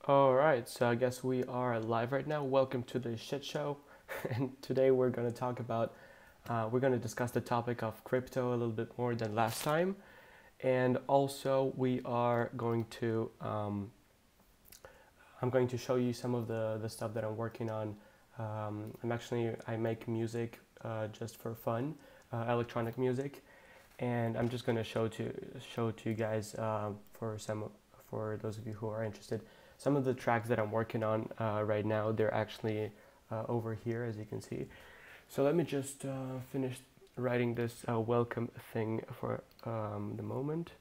Alright, so I guess we are live right now. Welcome to the shit show. And today we're going to talk about, we're going to discuss the topic of crypto a little bit more than last time. And also we are going to, I'm going to show you some of the stuff that I'm working on. I make music just for fun, electronic music. And I'm just going to show to you guys for those of you who are interested. Some of the tracks that I'm working on right now, they're actually over here, as you can see. So let me just finish writing this welcome thing for the moment.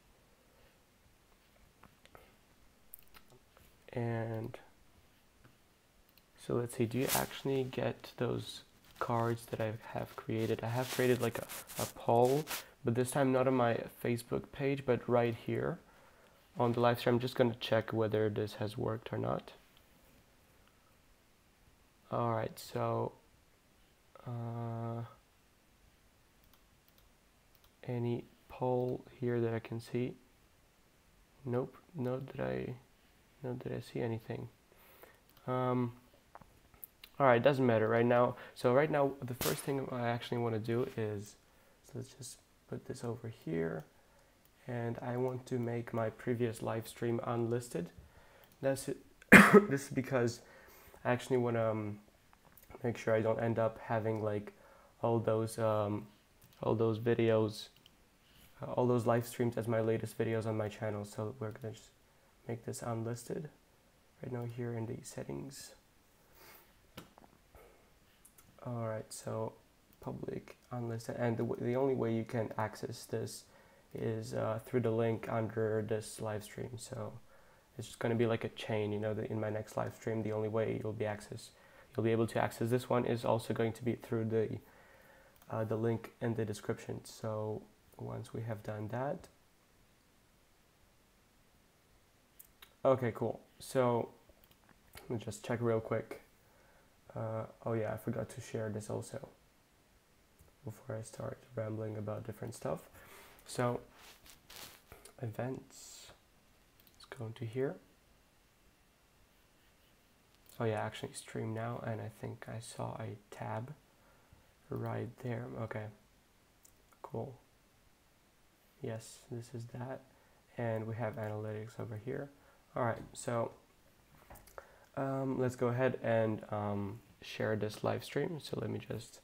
And so let's see, do you actually get those cards that I have created? I have created like a poll, but this time not on my Facebook page, but right here on the live stream. I'm just going to check whether this has worked or not. Alright, so any poll here that I can see? Nope, not that I see anything. Alright, doesn't matter right now. So right now the first thing I actually want to do is, so let's just put this over here. And I want to make my previous live stream unlisted. That's it. This is because I actually want to make sure I don't end up having like all those videos, all those live streams as my latest videos on my channel. So we're gonna just make this unlisted right now here in the settings. All right, so public unlisted, and the only way you can access this is through the link under this live stream. So it's just going to be like a chain, you know, in my next live stream, the only way you'll be able to access this one is also going to be through the link in the description. So once we have done that, okay, cool. So let me just check real quick. Oh yeah, I forgot to share this also before I start rambling about different stuff. So events, let's go into here. Oh yeah, actually stream now, and I think I saw a tab right there. Okay, cool. Yes, this is that. And we have analytics over here. All right, so let's go ahead and share this live stream. So let me just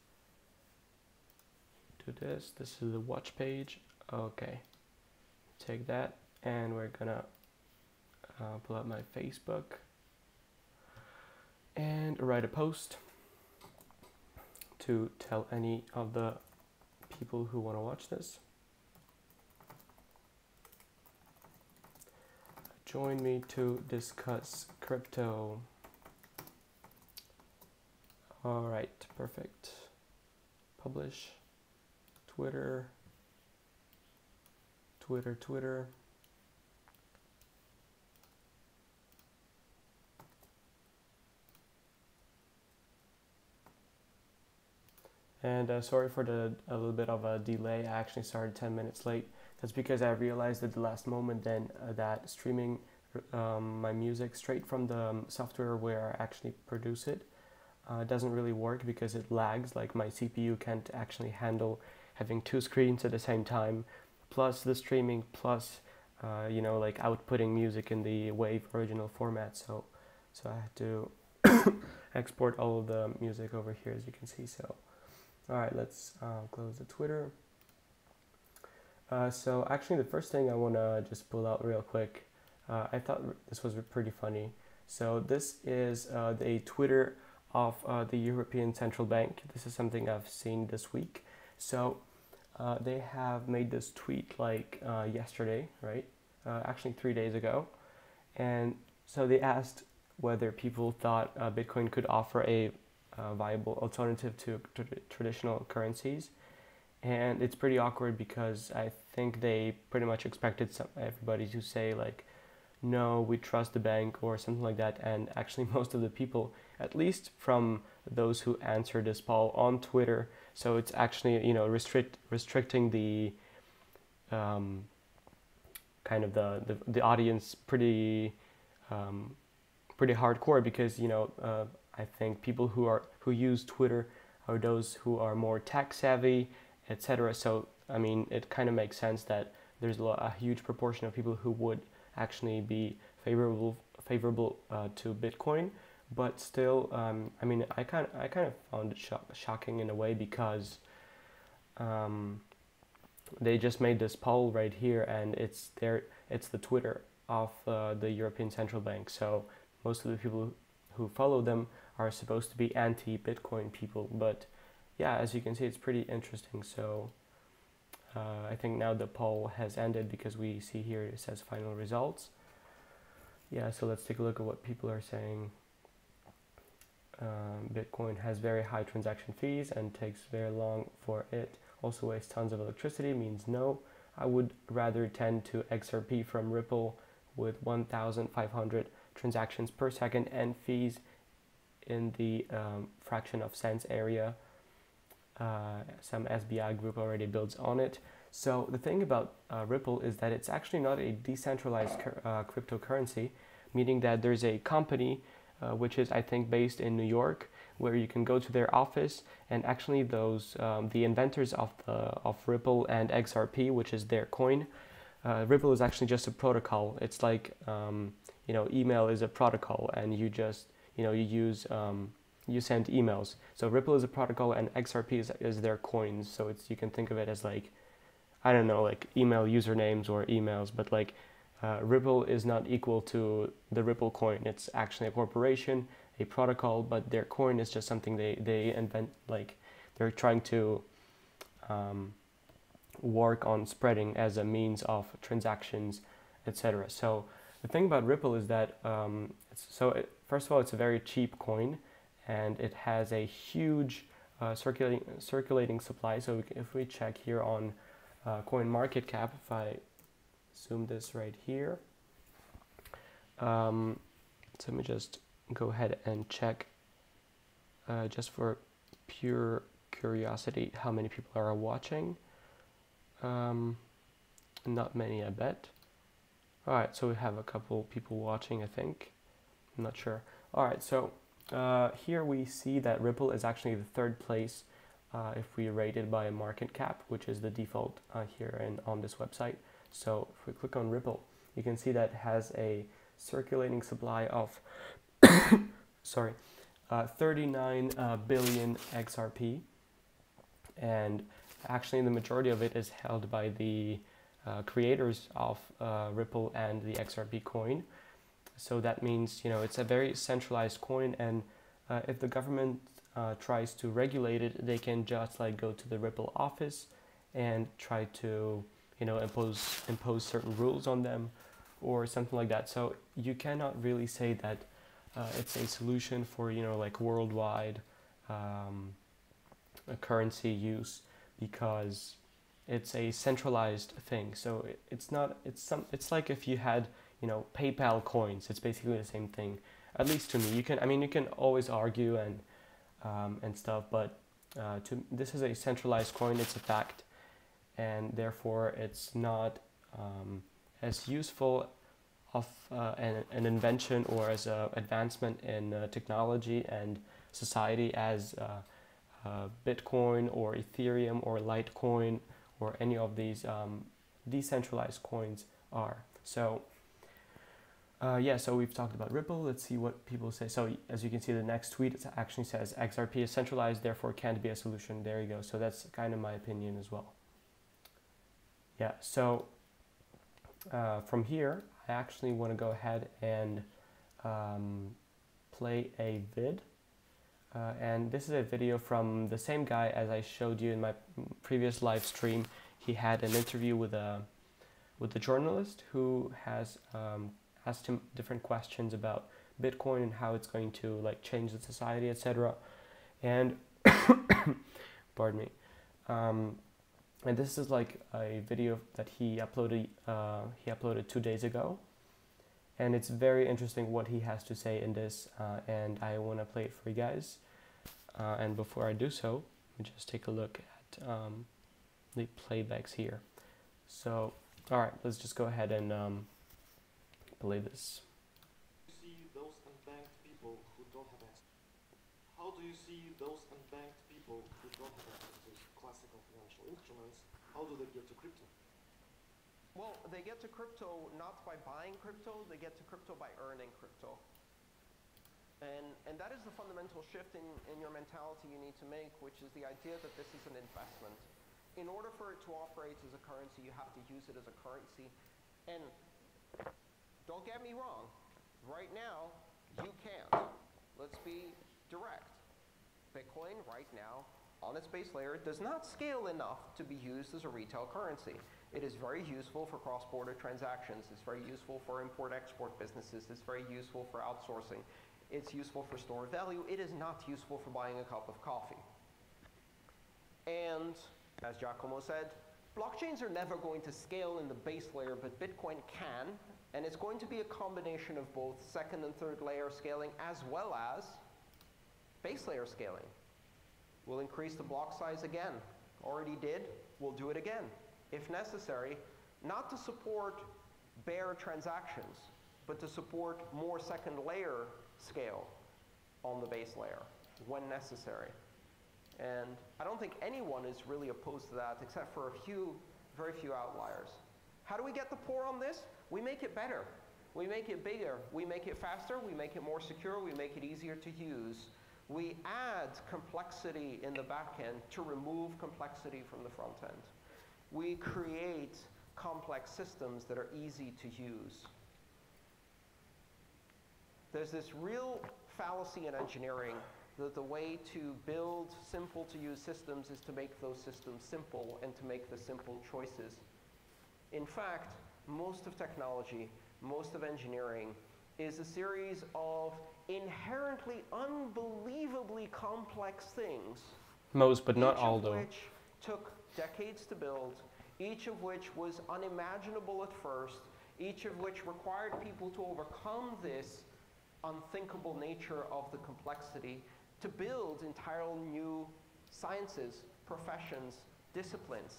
do this. This is the watch page. Okay, take that, and we're gonna pull up my Facebook and write a post to tell any of the people who want to watch this. Join me to discuss crypto. All right, perfect. Publish. Twitter. And sorry for a little bit of a delay. I actually started 10 minutes late. That's because I realized at the last moment then that streaming my music straight from the software where I actually produce it doesn't really work because it lags. Like my CPU can't actually handle having two screens at the same time, plus the streaming, plus you know, like outputting music in the WAV original format. So I had to export all of the music over here, as you can see. So all right, let's close the Twitter. So actually the first thing I want to just pull out real quick, I thought this was pretty funny. So this is the Twitter of the European Central Bank. This is something I've seen this week. So they have made this tweet like yesterday, right? Actually 3 days ago. And so they asked whether people thought Bitcoin could offer a viable alternative to traditional currencies. And it's pretty awkward because I think they pretty much expected everybody to say like, no, we trust the bank or something like that. And actually most of the people, at least from those who answered this poll on Twitter, so it's actually, you know, restricting the kind of the audience pretty pretty hardcore because I think people who use Twitter are those who are more tech savvy, etc. So I mean, it kind of makes sense that there's a huge proportion of people who would actually be favorable to Bitcoin. But still, I mean, I kind of found it shocking in a way because they just made this poll right here, and it's the Twitter of the European Central Bank. So most of the people who follow them are supposed to be anti-Bitcoin people. But yeah, as you can see, it's pretty interesting. So I think now the poll has ended because we see here it says final results. Yeah, so let's take a look at what people are saying. Bitcoin has very high transaction fees and takes very long for it. Also wastes tons of electricity, means no. I would rather tend to XRP from Ripple with 1,500 transactions per second and fees in the fraction of cents area. Some SBI group already builds on it. So the thing about Ripple is that it's actually not a decentralized cryptocurrency, meaning that there's a company which is, I think, based in New York, where you can go to their office, and actually those the inventors of Ripple and XRP, which is their coin. Ripple is actually just a protocol. It's like email is a protocol, and you just you use you send emails. So Ripple is a protocol, and XRP is their coins. So you can think of it as like, I don't know, like email usernames or emails, but like Ripple is not equal to the Ripple coin. It's actually a corporation, a protocol, but their coin is just something they invent. Like they're trying to work on spreading as a means of transactions, etc. So the thing about Ripple is that first of all, it's a very cheap coin, and it has a huge circulating supply. So if we check here on CoinMarketCap, if I zoom this right here, so let me just go ahead and check just for pure curiosity how many people are watching. Not many, I bet. Alright, so we have a couple people watching, I think. I'm not sure. Alright, so here we see that Ripple is actually the third place if we rate it by market cap, which is the default here and on this website. So if we click on Ripple, you can see that it has a circulating supply of 39 billion XRP, and actually the majority of it is held by the creators of Ripple and the XRP coin. So that means it's a very centralized coin, and if the government tries to regulate it, they can just like go to the Ripple office and try to impose certain rules on them or something like that. So you cannot really say that it's a solution for like worldwide currency use, because it's a centralized thing. So it's like if you had PayPal coins. It's basically the same thing, at least to me. You can always argue and stuff, but this is a centralized coin. It's a fact, and therefore it's not as useful of an invention or as an advancement in technology and society as Bitcoin or Ethereum or Litecoin or any of these decentralized coins are. So so we've talked about Ripple. Let's see what people say. So as you can see, the next tweet actually says XRP is centralized, therefore can't be a solution. There you go. So that's kind of my opinion as well. Yeah, so from here, I actually want to go ahead and play a vid. And this is a video from the same guy as I showed you in my previous live stream. He had an interview with a journalist who has asked him different questions about Bitcoin and how it's going to like change the society, etc. And pardon me. And this is like a video that he uploaded 2 days ago, and it's very interesting what he has to say in this, and I want to play it for you guys. And before I do so, let me just take a look at the playbacks here. So, all right, let's just go ahead and play this. See those do you see those unbanked people who don't have access to classical financial instruments, how do they get to crypto? Well, they get to crypto not by buying crypto, they get to crypto by earning crypto. And that is the fundamental shift in your mentality you need to make, which is the idea that this is an investment. In order for it to operate as a currency, you have to use it as a currency. And don't get me wrong, right now, you can't. Let's be direct. Bitcoin right now, on its base layer, does not scale enough to be used as a retail currency. It is very useful for cross-border transactions. It's very useful for import-export businesses. It's very useful for outsourcing. It's useful for store of value. It is not useful for buying a cup of coffee. And as Giacomo said, blockchains are never going to scale in the base layer, but Bitcoin can. And it's going to be a combination of both second and third layer scaling as well as base layer scaling. We'll increase the block size again. Already did. We'll do it again, if necessary, not to support bare transactions, but to support more second layer scale on the base layer when necessary. And I don't think anyone is really opposed to that, except for very few outliers. How do we get the pour on this? We make it better. We make it bigger. We make it faster. We make it more secure. We make it easier to use. We add complexity in the back end to remove complexity from the front end. We create complex systems that are easy to use. There's this real fallacy in engineering that the way to build simple-to-use systems is to make those systems simple and to make the simple choices. In fact, most of technology, most of engineering is a series of inherently unbelievably complex things. Most, but not all, though. Each of which took decades to build, each of which was unimaginable at first, each of which required people to overcome this unthinkable nature of the complexity to build entirely new sciences, professions, disciplines.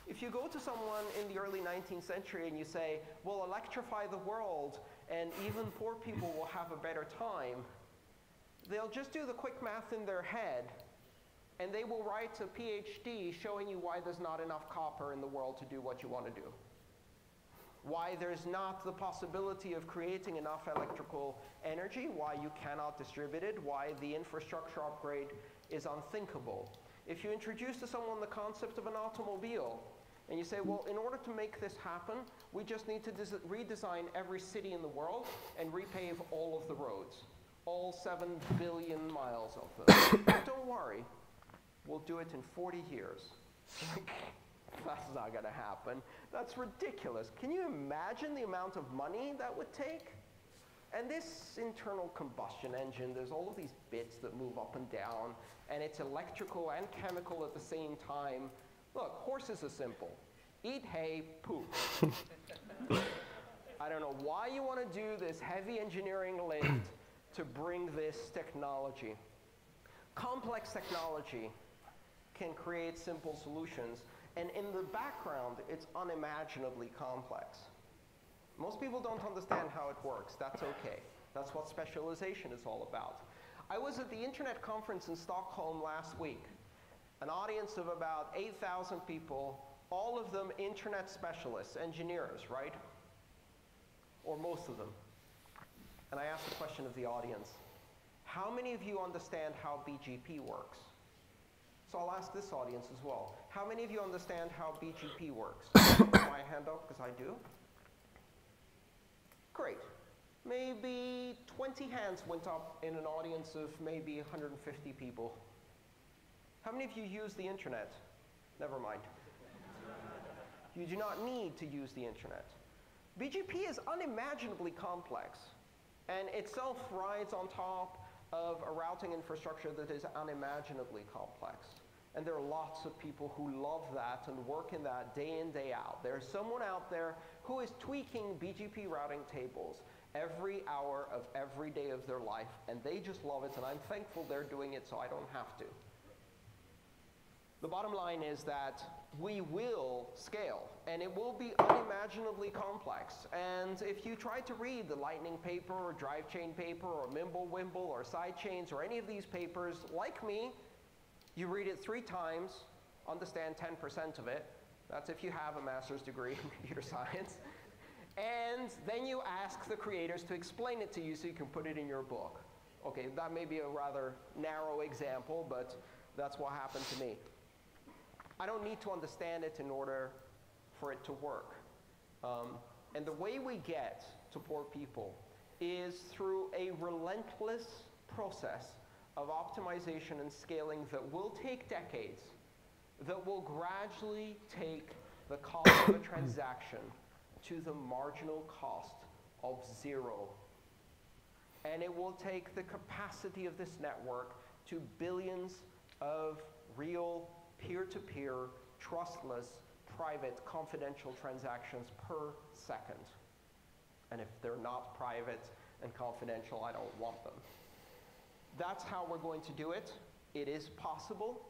If you go to someone in the early 19th century and you say, well, electrify the world and even poor people will have a better time, they'll just do the quick math in their head and they will write a PhD showing you why there's not enough copper in the world to do what you want to do. Why there's not the possibility of creating enough electrical energy, why you cannot distribute it, why the infrastructure upgrade is unthinkable. If you introduce to someone the concept of an automobile, and you say, well, in order to make this happen, we just need to redesign every city in the world and repave all of the roads, all 7 billion miles of them. Don't worry, we'll do it in 40 years. That's not going to happen. That's ridiculous. Can you imagine the amount of money that would take? And this internal combustion engine, there's all of these bits that move up and down, and it's electrical and chemical at the same time. Look, horses are simple. Eat hay, poop. I don't know why you want to do this heavy engineering lift to bring this technology. Complex technology can create simple solutions. And in the background, it's unimaginably complex. Most people don't understand how it works. That's okay. That's what specialization is all about. I was at the Internet conference in Stockholm last week. An audience of about 8,000 people, all of them Internet specialists, engineers, right? Or most of them. And I asked the question of the audience, how many of you understand how BGP works? So I'll ask this audience as well. How many of you understand how BGP works? My hand up, because I do. Great. Maybe 20 hands went up in an audience of maybe 150 people. How many of you use the internet? Never mind. You do not need to use the internet. BGP is unimaginably complex, and itself rides on top of a routing infrastructure that is unimaginably complex. And there are lots of people who love that and work in that day in, day out. There's someone out there who is tweaking BGP routing tables every hour of every day of their life, and they just love it, and I'm thankful they're doing it so I don't have to. The bottom line is that we will scale, and it will be unimaginably complex. And if you try to read the Lightning paper or Drive Chain paper or Mimblewimble or Sidechains or any of these papers, like me, you read it 3 times, understand 10% of it. That's if you have a master's degree in computer science. And then you ask the creators to explain it to you so you can put it in your book. Okay, that may be a rather narrow example, but that's what happened to me. I don't need to understand it in order for it to work. And the way we get to poor people is through a relentless process of optimization and scaling that will take decades, that will gradually take the cost of a transaction to the marginal cost of 0. And it will take the capacity of this network to billions of real peer-to-peer, trustless, private, confidential transactions per second. And if they're not private and confidential, I don't want them. That's how we're going to do it. It is possible.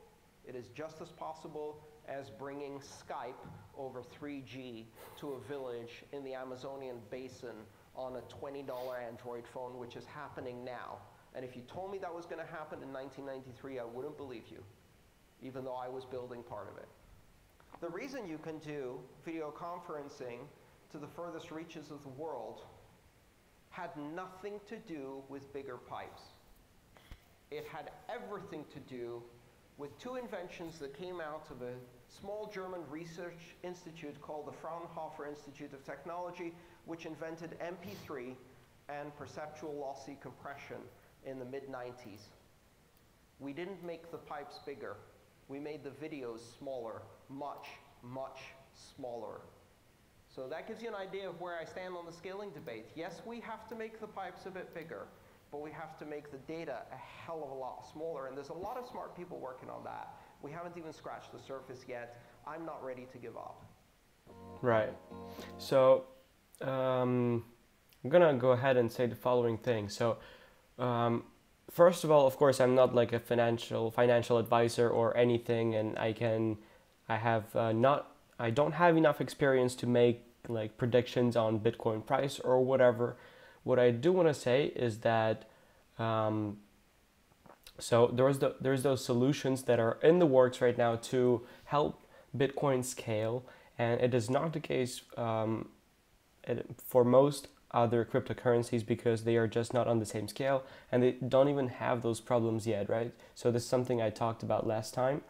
It is just as possible as bringing Skype over 3G to a village in the Amazonian basin on a $20 Android phone, which is happening now. And if you told me that was going to happen in 1993, I wouldn't believe you, even though I was building part of it. The reason you can do video conferencing to the furthest reaches of the world had nothing to do with bigger pipes. It had everything to do with 2 inventions that came out of a small German research institute called the Fraunhofer Institute of Technology, which invented MP3 and perceptual lossy compression in the mid-90s. We didn't make the pipes bigger. We made the videos smaller, much, much smaller. So that gives you an idea of where I stand on the scaling debate. Yes, we have to make the pipes a bit bigger, but we have to make the data a hell of a lot smaller, and there's a lot of smart people working on that. We haven't even scratched the surface yet. I'm not ready to give up. Right. So I'm gonna go ahead and say the following thing. So first of all, of course, I'm not like a financial advisor or anything, and I don't have enough experience to make like predictions on Bitcoin price or whatever. What I do want to say is that so there's those solutions that are in the works right now to help Bitcoin scale, and it is not the case for most other cryptocurrencies because they are just not on the same scale and they don't even have those problems yet, right? So this is something I talked about last time.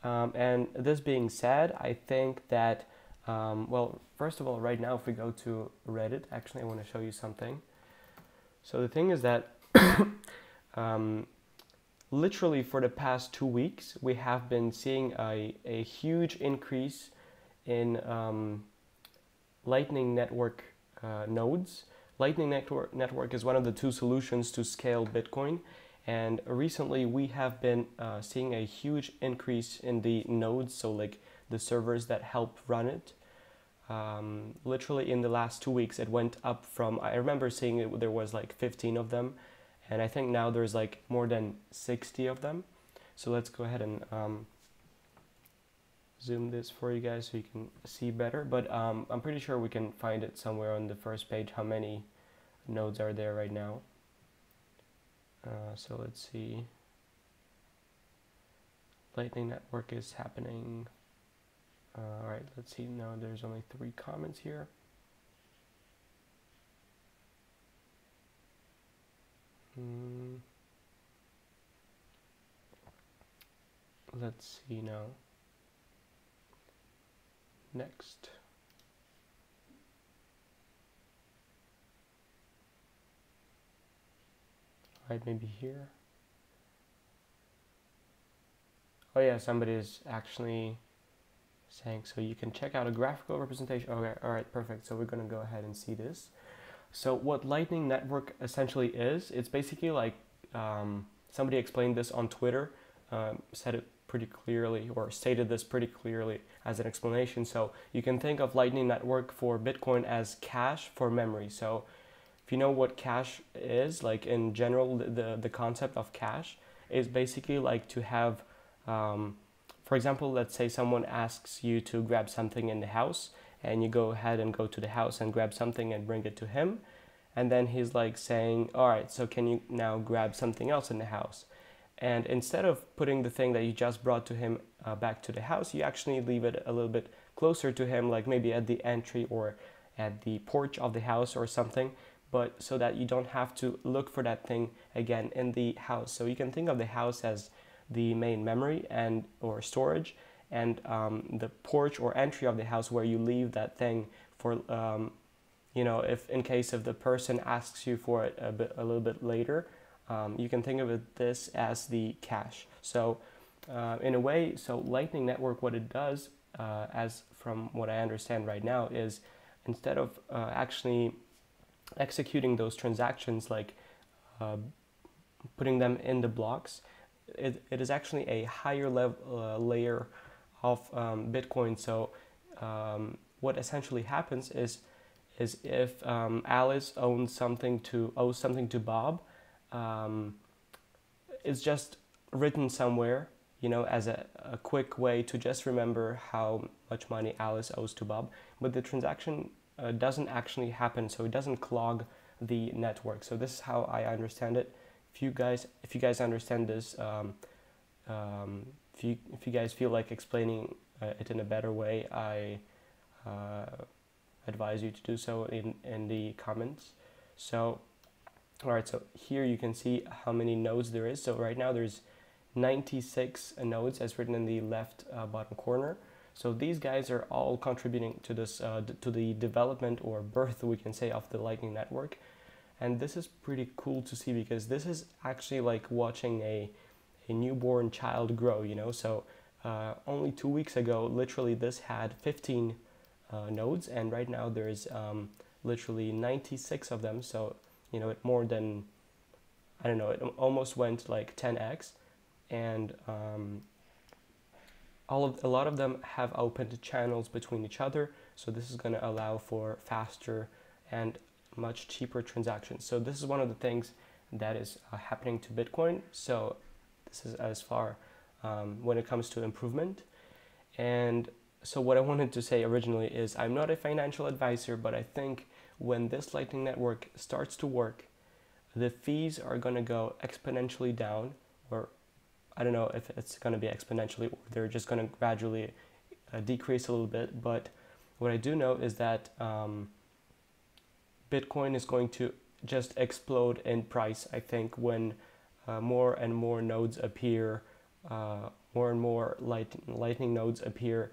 And this being said, I think that, well, first of all, right now, if we go to Reddit, actually, I want to show you something. So the thing is that literally for the past 2 weeks, we have been seeing a huge increase in Lightning Network nodes. Lightning Network is one of the 2 solutions to scale Bitcoin. And recently we have been seeing a huge increase in the nodes, so like the servers that help run it. Literally in the last 2 weeks it went up from, I remember seeing there was like 15 of them, and I think now there's like more than 60 of them. So let's go ahead and zoom this for you guys so you can see better, but I'm pretty sure we can find it somewhere on the first page how many nodes are there right now. So let's see. Lightning Network is happening. Alright, let's see. Now there's only 3 comments here. Let's see now. Next. Right, maybe here. Oh yeah, somebody is actually saying, so you can check out a graphical representation. Okay, all right, perfect. So we're gonna go ahead and see this. So what Lightning Network essentially is, it's basically like, somebody explained this on Twitter, said it pretty clearly, or stated this pretty clearly as an explanation. So you can think of Lightning Network for Bitcoin as cache for memory. So if you know what cache is, like in general, the concept of cache is basically like to have, for for example, let's say someone asks you to grab something in the house, and you go ahead and go to the house and grab something and bring it to him. And then he's like saying, all right, so can you now grab something else in the house? And instead of putting the thing that you just brought to him back to the house, you actually leave it a little bit closer to him, like maybe at the entry or at the porch of the house or something, but so that you don't have to look for that thing again in the house. So you can think of the house as the main memory and or storage, and the porch or entry of the house where you leave that thing for you know, if in case if the person asks you for it a little bit later, you can think of this as the cache. So in a way, so Lightning Network, what it does, as from what I understand right now, is instead of actually executing those transactions, like putting them in the blocks, it is actually a higher level layer of Bitcoin. So what essentially happens is if Alice owes something to Bob, it's just written somewhere, you know, as a quick way to just remember how much money Alice owes to Bob. But the transaction doesn't actually happen, so it doesn't clog the network. So this is how I understand it. If you guys understand this, if you guys feel like explaining it in a better way, I advise you to do so in the comments. So alright, so here you can see how many nodes there is. So right now there's 96 nodes as written in the left bottom corner. So these guys are all contributing to this to the development or birth, we can say, of the Lightning Network. And this is pretty cool to see, because this is actually like watching a newborn child grow, you know. So only 2 weeks ago, literally this had 15 nodes, and right now there's literally 96 of them. So, you know, it more than, I don't know, it almost went like 10x. And a lot of them have opened channels between each other. So this is going to allow for faster and much cheaper transactions. So this is one of the things that is happening to Bitcoin. So this is as far when it comes to improvement. And so what I wanted to say originally is, I'm not a financial advisor, but I think when this Lightning Network starts to work, the fees are going to go exponentially down, or I don't know if it's going to be exponentially, or they're just going to gradually decrease a little bit. But what I do know is that Bitcoin is going to just explode in price, I think, when more and more nodes appear, more and more lightning nodes appear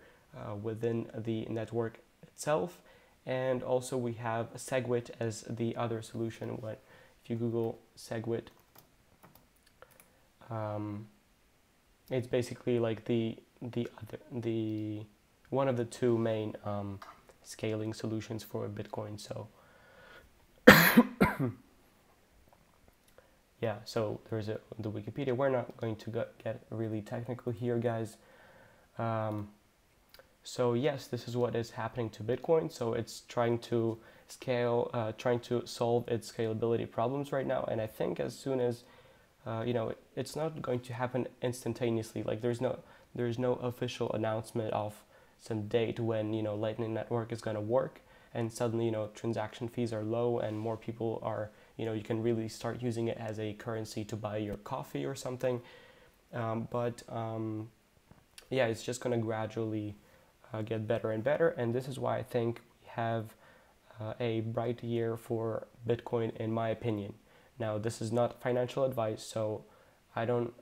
within the network itself. And also we have SegWit as the other solution. If you Google SegWit, it's basically like the one of the two main scaling solutions for Bitcoin. So yeah, so there's the Wikipedia. We're not going to get really technical here, guys. So yes, this is what is happening to Bitcoin. So it's trying to scale, trying to solve its scalability problems right now. And I think as soon as, you know, it's not going to happen instantaneously. Like there's no official announcement of some date when, you know, Lightning Network is going to work, and suddenly, you know, transaction fees are low and more people are, you know, you can really start using it as a currency to buy your coffee or something. Yeah, it's just going to gradually get better and better. And this is why I think we have a bright year for Bitcoin, in my opinion. Now, this is not financial advice, so I don't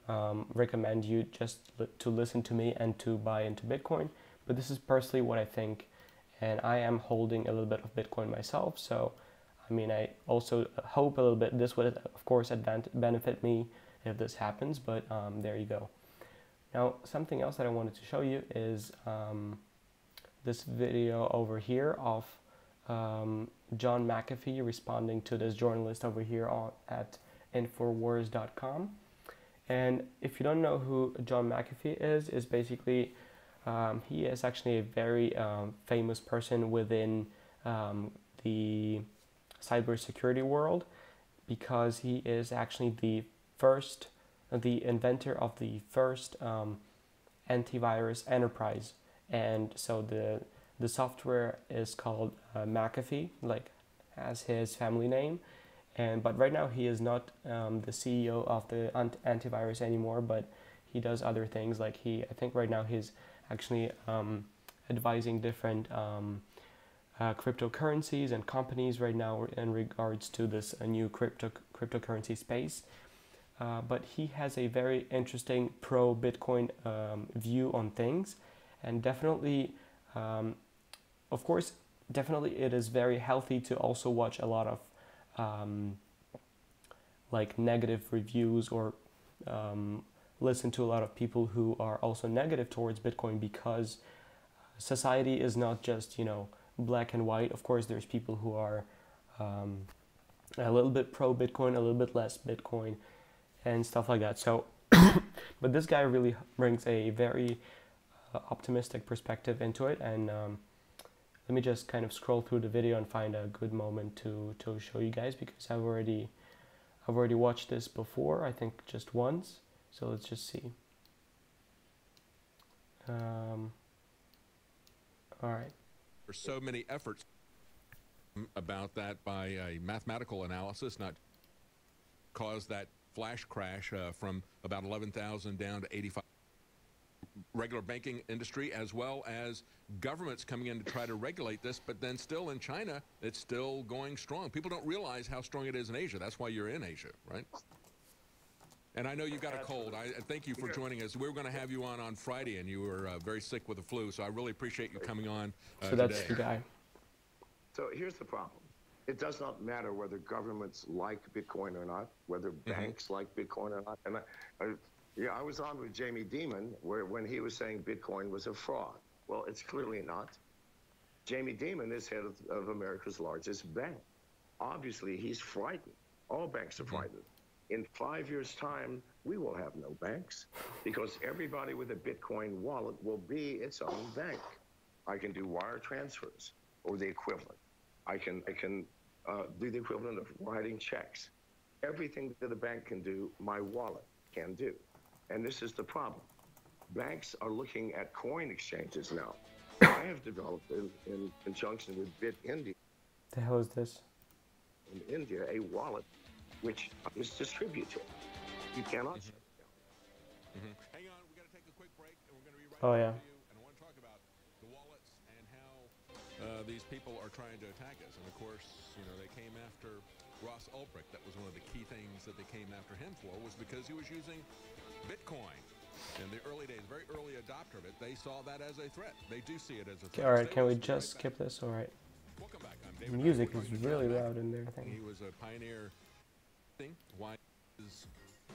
recommend you just to listen to me and to buy into Bitcoin, but this is personally what I think. And I am holding a little bit of Bitcoin myself, so I mean, I also hope a little bit this would, of course, benefit me if this happens, but there you go. Now, something else that I wanted to show you is this video over here of John McAfee responding to this journalist over here at Infowars.com. And if you don't know who John McAfee is basically, he is actually a very famous person within the cybersecurity world, because he is actually the inventor of the first antivirus enterprise. And so the software is called McAfee, like as his family name. But right now he is not the CEO of the antivirus anymore, but he does other things. Like I think right now he's actually advising different cryptocurrencies and companies right now in regards to this new cryptocurrency space. But he has a very interesting pro-Bitcoin view on things, and definitely, of course, definitely it is very healthy to also watch a lot of like negative reviews or listen to a lot of people who are also negative towards Bitcoin, because society is not just, black and white. Of course, there's people who are a little bit pro-Bitcoin, a little bit less Bitcoin, and stuff like that. So, but this guy really brings a very optimistic perspective into it. And let me just kind of scroll through the video and find a good moment to show you guys, because I've already watched this before, I think just once. So let's just see. All right. There's so many efforts about that by a mathematical analysis, not cause that flash crash from about 11,000 down to 85. Regular banking industry, as well as governments coming in to try to regulate this, but then still in China, it's still going strong. People don't realize how strong it is in Asia. That's why you're in Asia, right? And I know you got a cold. I thank you for joining us. We were going to have you on Friday, and you were very sick with the flu, so I really appreciate you coming on So that's the guy. So here's the problem. It does not matter whether governments like Bitcoin or not, whether banks like Bitcoin or not. And I was on with Jamie Dimon when he was saying Bitcoin was a fraud. Well, it's clearly not. Jamie Dimon is head of America's largest bank. Obviously, he's frightened. All banks are frightened. In 5 years' time, we will have no banks, because everybody with a Bitcoin wallet will be its own bank. I can do wire transfers or the equivalent. I can do the equivalent of writing checks. Everything that a bank can do, my wallet can do. And this is the problem. Banks are looking at coin exchanges now. I have developed, in conjunction with BitIndia, The hell is this? in India, a wallet which is distributed. You cannot shut it down. Hang on, we got to take a quick break, and we're going to be right Oh, back yeah. to you. And I want to talk about the wallets and how these people are trying to attack us. And of course, they came after Ross Ulbricht. That was one of the key things that they came after him for, was because he was using Bitcoin. In the early days, very early adopter of it, they saw that as a threat. They do see it as a threat. All right, can we just skip this? All right. Welcome back. I'm The David. music is really loud in there. He was a pioneer. Why is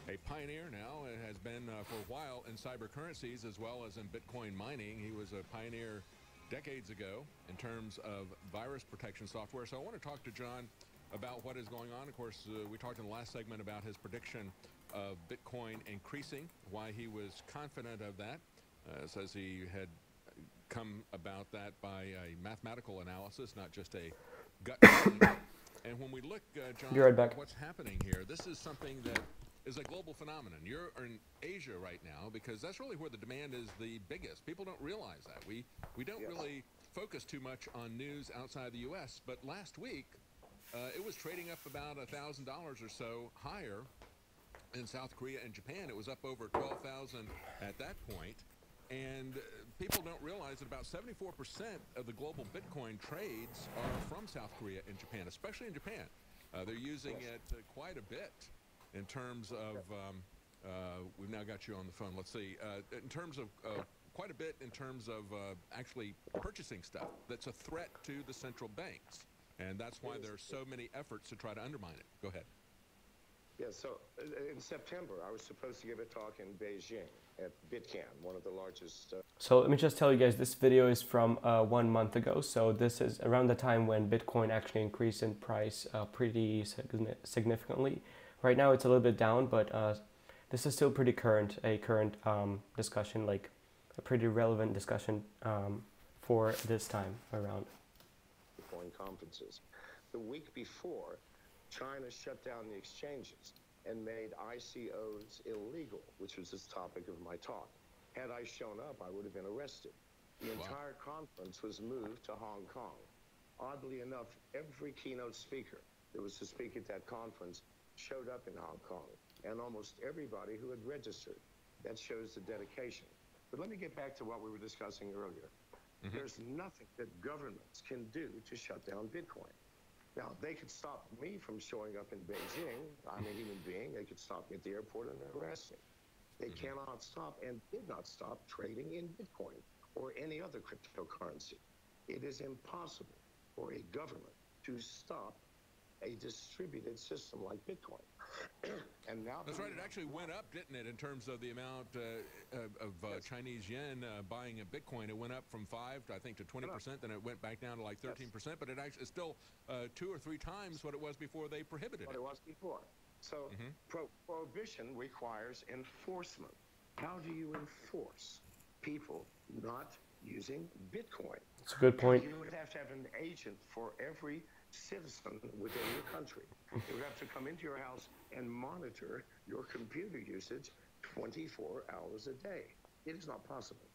a pioneer now and has been for a while in cyber currencies as well as in Bitcoin mining. He was a pioneer decades ago in terms of virus protection software. So I want to talk to John about what is going on. Of course, we talked in the last segment about his prediction of Bitcoin increasing, why he was confident of that. Says he had come about that by a mathematical analysis, not just a gut feeling. And when we look, John, Be right back. at what's happening here, this is something that is a global phenomenon. You're in Asia right now because that's really where the demand is the biggest. People don't realize that. We don't really focus too much on news outside the U.S., but last week it was trading up about $1,000 or so higher in South Korea and Japan. It was up over 12,000 at that point. And people don't realize that about 74% of the global Bitcoin trades are from South Korea and Japan, especially in Japan. They're using it quite a bit in terms of, we've now got you on the phone, let's see, in terms of, quite a bit in terms of actually purchasing stuff that's a threat to the central banks. And that's why there are so many efforts to try to undermine it. Go ahead. Yeah, so in September, I was supposed to give a talk in Beijing at BitCan, one of the largest... So let me just tell you guys, this video is from 1 month ago. So this is around the time when Bitcoin actually increased in price pretty significantly. Right now it's a little bit down, but this is still pretty current, a current discussion, like a pretty relevant discussion for this time around. Bitcoin conferences. The week before, China shut down the exchanges and made ICOs illegal, which was the topic of my talk. Had I shown up, I would have been arrested. The entire conference was moved to Hong Kong. Oddly enough, every keynote speaker that was to speak at that conference showed up in Hong Kong, and almost everybody who had registered. That shows the dedication. But let me get back to what we were discussing earlier. There's nothing that governments can do to shut down Bitcoin. Now, they could stop me from showing up in Beijing. I'm a human being. They could stop me at the airport and arrest me. They cannot stop and did not stop trading in Bitcoin or any other cryptocurrency. It is impossible for a government to stop a distributed system like Bitcoin. And now that's right. It actually went up, didn't it, in terms of the amount of Chinese yen buying a Bitcoin? It went up from 5 to, I think, to 20%. Then it went back down to like 13%. But it actually is still 2 or 3 times what it was before they prohibited what it. it was before. So prohibition requires enforcement. How do you enforce people not using Bitcoin? That's a good point. You would have to have an agent for every citizen within your country. They would have to come into your house and monitor your computer usage 24 hours a day. It is not possible.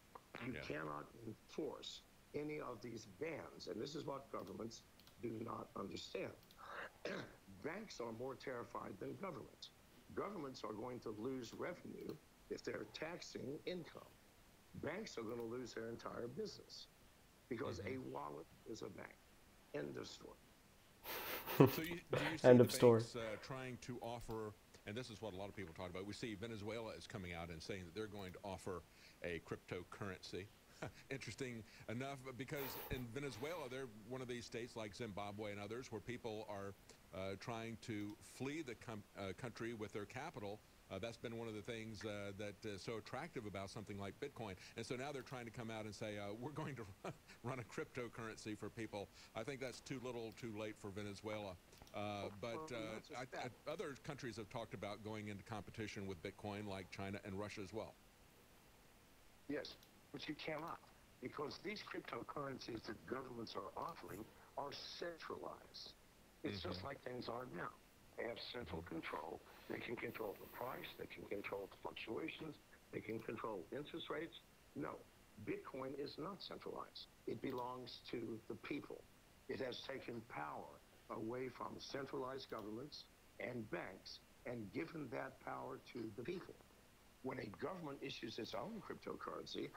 You cannot enforce any of these bans, and this is what governments do not understand. Banks are more terrified than governments. Governments are going to lose revenue if they're taxing income. Banks are going to lose their entire business because a wallet is a bank. End of story. So do you see End the of story. banks trying to offer, and this is what a lot of people talk about, we see Venezuela is coming out and saying that they're going to offer a cryptocurrency. Interesting enough, because in Venezuela, they're one of these states like Zimbabwe and others where people are trying to flee the country with their capital. That's been one of the things that's so attractive about something like Bitcoin. And so now they're trying to come out and say, we're going to run a cryptocurrency for people. I think that's too little too late for Venezuela. But other countries have talked about going into competition with Bitcoin, like China and Russia as well. Yes, but you cannot, because these cryptocurrencies that governments are offering are centralized. It's just like things are now. They have central control. They can control the price. They can control fluctuations. They can control interest rates. No, Bitcoin is not centralized. It belongs to the people. It has taken power away from centralized governments and banks and given that power to the people. When a government issues its own cryptocurrency,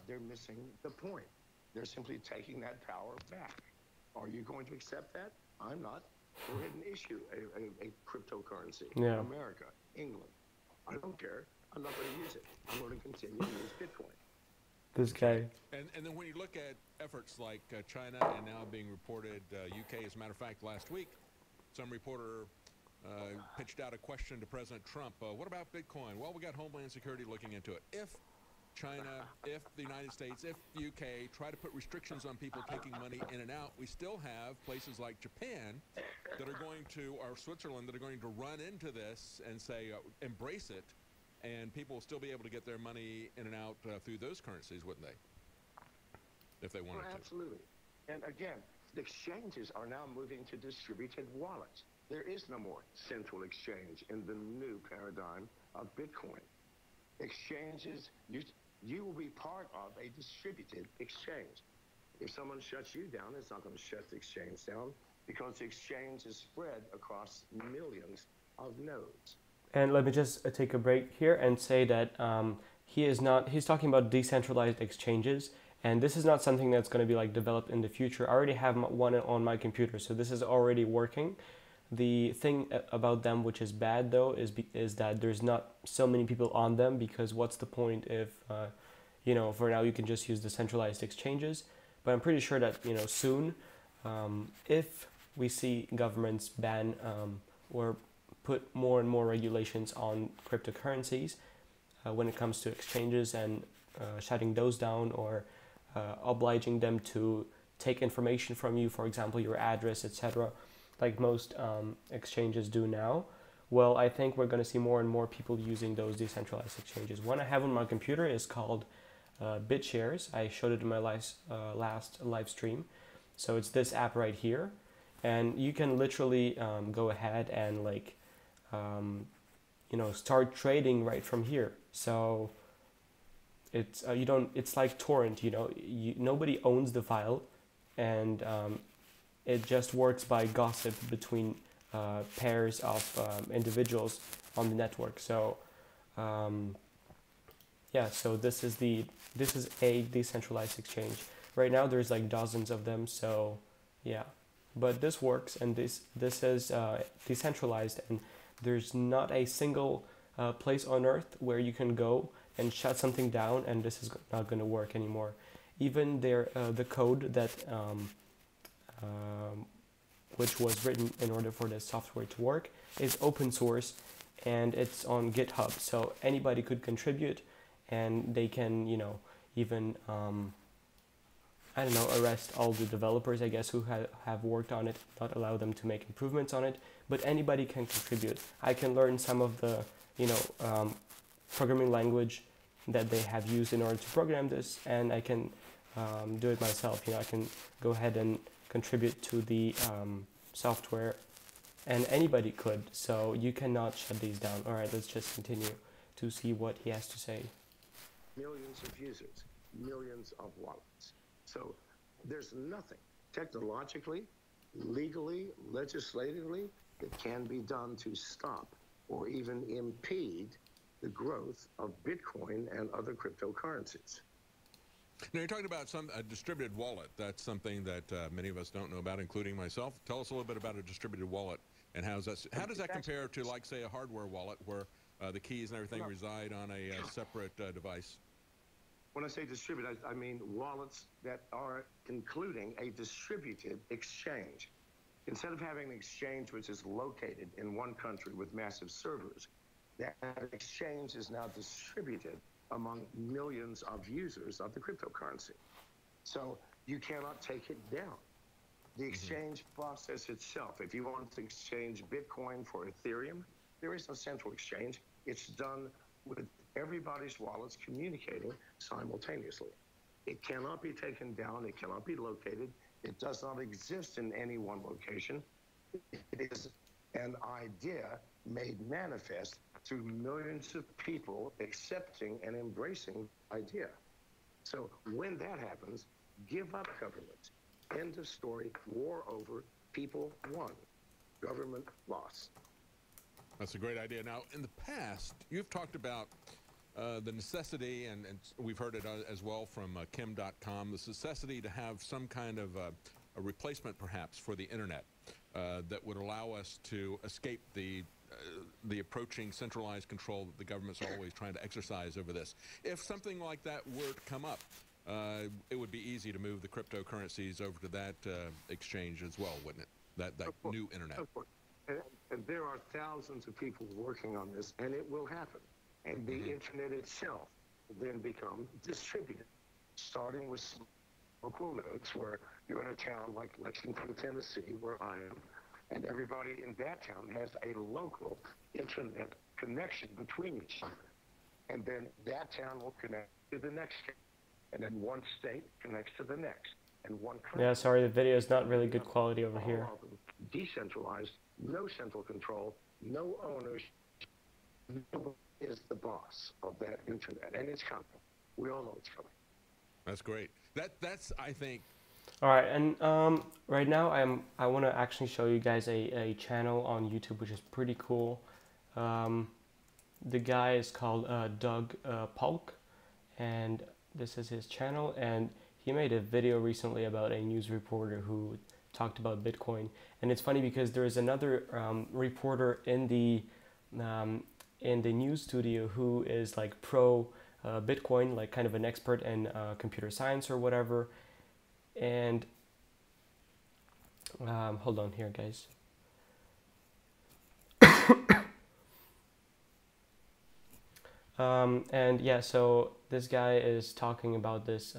they're missing the point. They're simply taking that power back. Are you going to accept that? I'm not. Go ahead and issue a cryptocurrency in America, England. I don't care. I'm not going to use it. I'm going to continue to use Bitcoin. This guy. And then when you look at efforts like China and now being reported, UK, as a matter of fact, last week, some reporter pitched out a question to President Trump. What about Bitcoin? Well, we got Homeland Security looking into it. If China, if the United States, if the UK try to put restrictions on people taking money in and out, we still have places like Japan that are going to, or Switzerland, that are going to run into this and say, embrace it, and people will still be able to get their money in and out through those currencies, wouldn't they? If they wanted to. Absolutely. And again, the exchanges are now moving to distributed wallets. There is no more central exchange in the new paradigm of Bitcoin. Exchanges, you will be part of a distributed exchange. If someone shuts you down, it's not going to shut the exchange down because the exchange is spread across millions of nodes. And let me just take a break here and say that he's talking about decentralized exchanges, and this is not something that's going to be like developed in the future. I already have one on my computer, so this is already working. The thing about them which is bad though is that there's not so many people on them, because what's the point if for now you can just use decentralized exchanges. But I'm pretty sure that soon, if we see governments ban or put more and more regulations on cryptocurrencies when it comes to exchanges and shutting those down or obliging them to take information from you, for example your address, etc., like most exchanges do now, well, I think we're going to see more and more people using those decentralized exchanges. One I have on my computer is called BitShares. I showed it in my last live stream. So it's this app right here, and you can literally go ahead and start trading right from here. So it's you don't. It's like torrent. You know, nobody owns the file, and it just works by gossip between pairs of individuals on the network. So yeah, so this is a decentralized exchange. Right now there's like dozens of them. So yeah, but this works, and this is decentralized, and there's not a single place on earth where you can go and shut something down and this is not going to work anymore. Even the code that which was written in order for this software to work is open source, and it's on GitHub, so anybody could contribute, and they can, you know, even I don't know, arrest all the developers, I guess, who have worked on it, not allow them to make improvements on it, but anybody can contribute. I can learn some of the, you know, programming language that they have used in order to program this, and I can do it myself. You know, I can go ahead and contribute to the software, and anybody could. So you cannot shut these down. All right, let's just continue to see what he has to say. Millions of users, millions of wallets. So there's nothing technologically, legally, legislatively that can be done to stop or even impede the growth of Bitcoin and other cryptocurrencies. Now, you're talking about a distributed wallet. That's something that many of us don't know about, including myself. Tell us a little bit about a distributed wallet, and how does that compare to, like, say, a hardware wallet where the keys and everything reside on a separate device? When I say distributed, I mean wallets that are including a distributed exchange. Instead of having an exchange which is located in one country with massive servers, that exchange is now distributed among millions of users of the cryptocurrency. So you cannot take it down. The exchange process itself, if you want to exchange Bitcoin for Ethereum, there is no central exchange. It's done with everybody's wallets communicating simultaneously. It cannot be taken down. It cannot be located. It does not exist in any one location. It is an idea made manifest through millions of people accepting and embracing the idea. So when that happens, give up government. End of story. War over. People won. Government lost. That's a great idea. Now, in the past, you've talked about the necessity, and we've heard it as well from Kim.com, the necessity to have some kind of a replacement, perhaps, for the internet that would allow us to escape the approaching centralized control that the government's always trying to exercise over this. If something like that were to come up, it would be easy to move the cryptocurrencies over to that exchange as well, wouldn't it? That new internet. Of course. And there are thousands of people working on this, and it will happen. And the internet itself will then become distributed, starting with local nodes, where you're in a town like Lexington, Tennessee, where I am, and everybody in that town has a local internet connection between each other. And then that town will connect to the next state, and then one state connects to the next, and one country. Yeah, sorry, the video is not really good quality over here. Decentralized, no central control, no owners. Nobody is the boss of that internet, and it's coming. We all know it's coming. That's great. That's I think. All right, and right now I want to actually show you guys a channel on YouTube which is pretty cool. The guy is called Doug Polk, and this is his channel, and he made a video recently about a news reporter who talked about Bitcoin. And it's funny because there is another reporter in the news studio who is like pro Bitcoin, like kind of an expert in computer science or whatever. And hold on here, guys. And yeah, so this guy is talking about this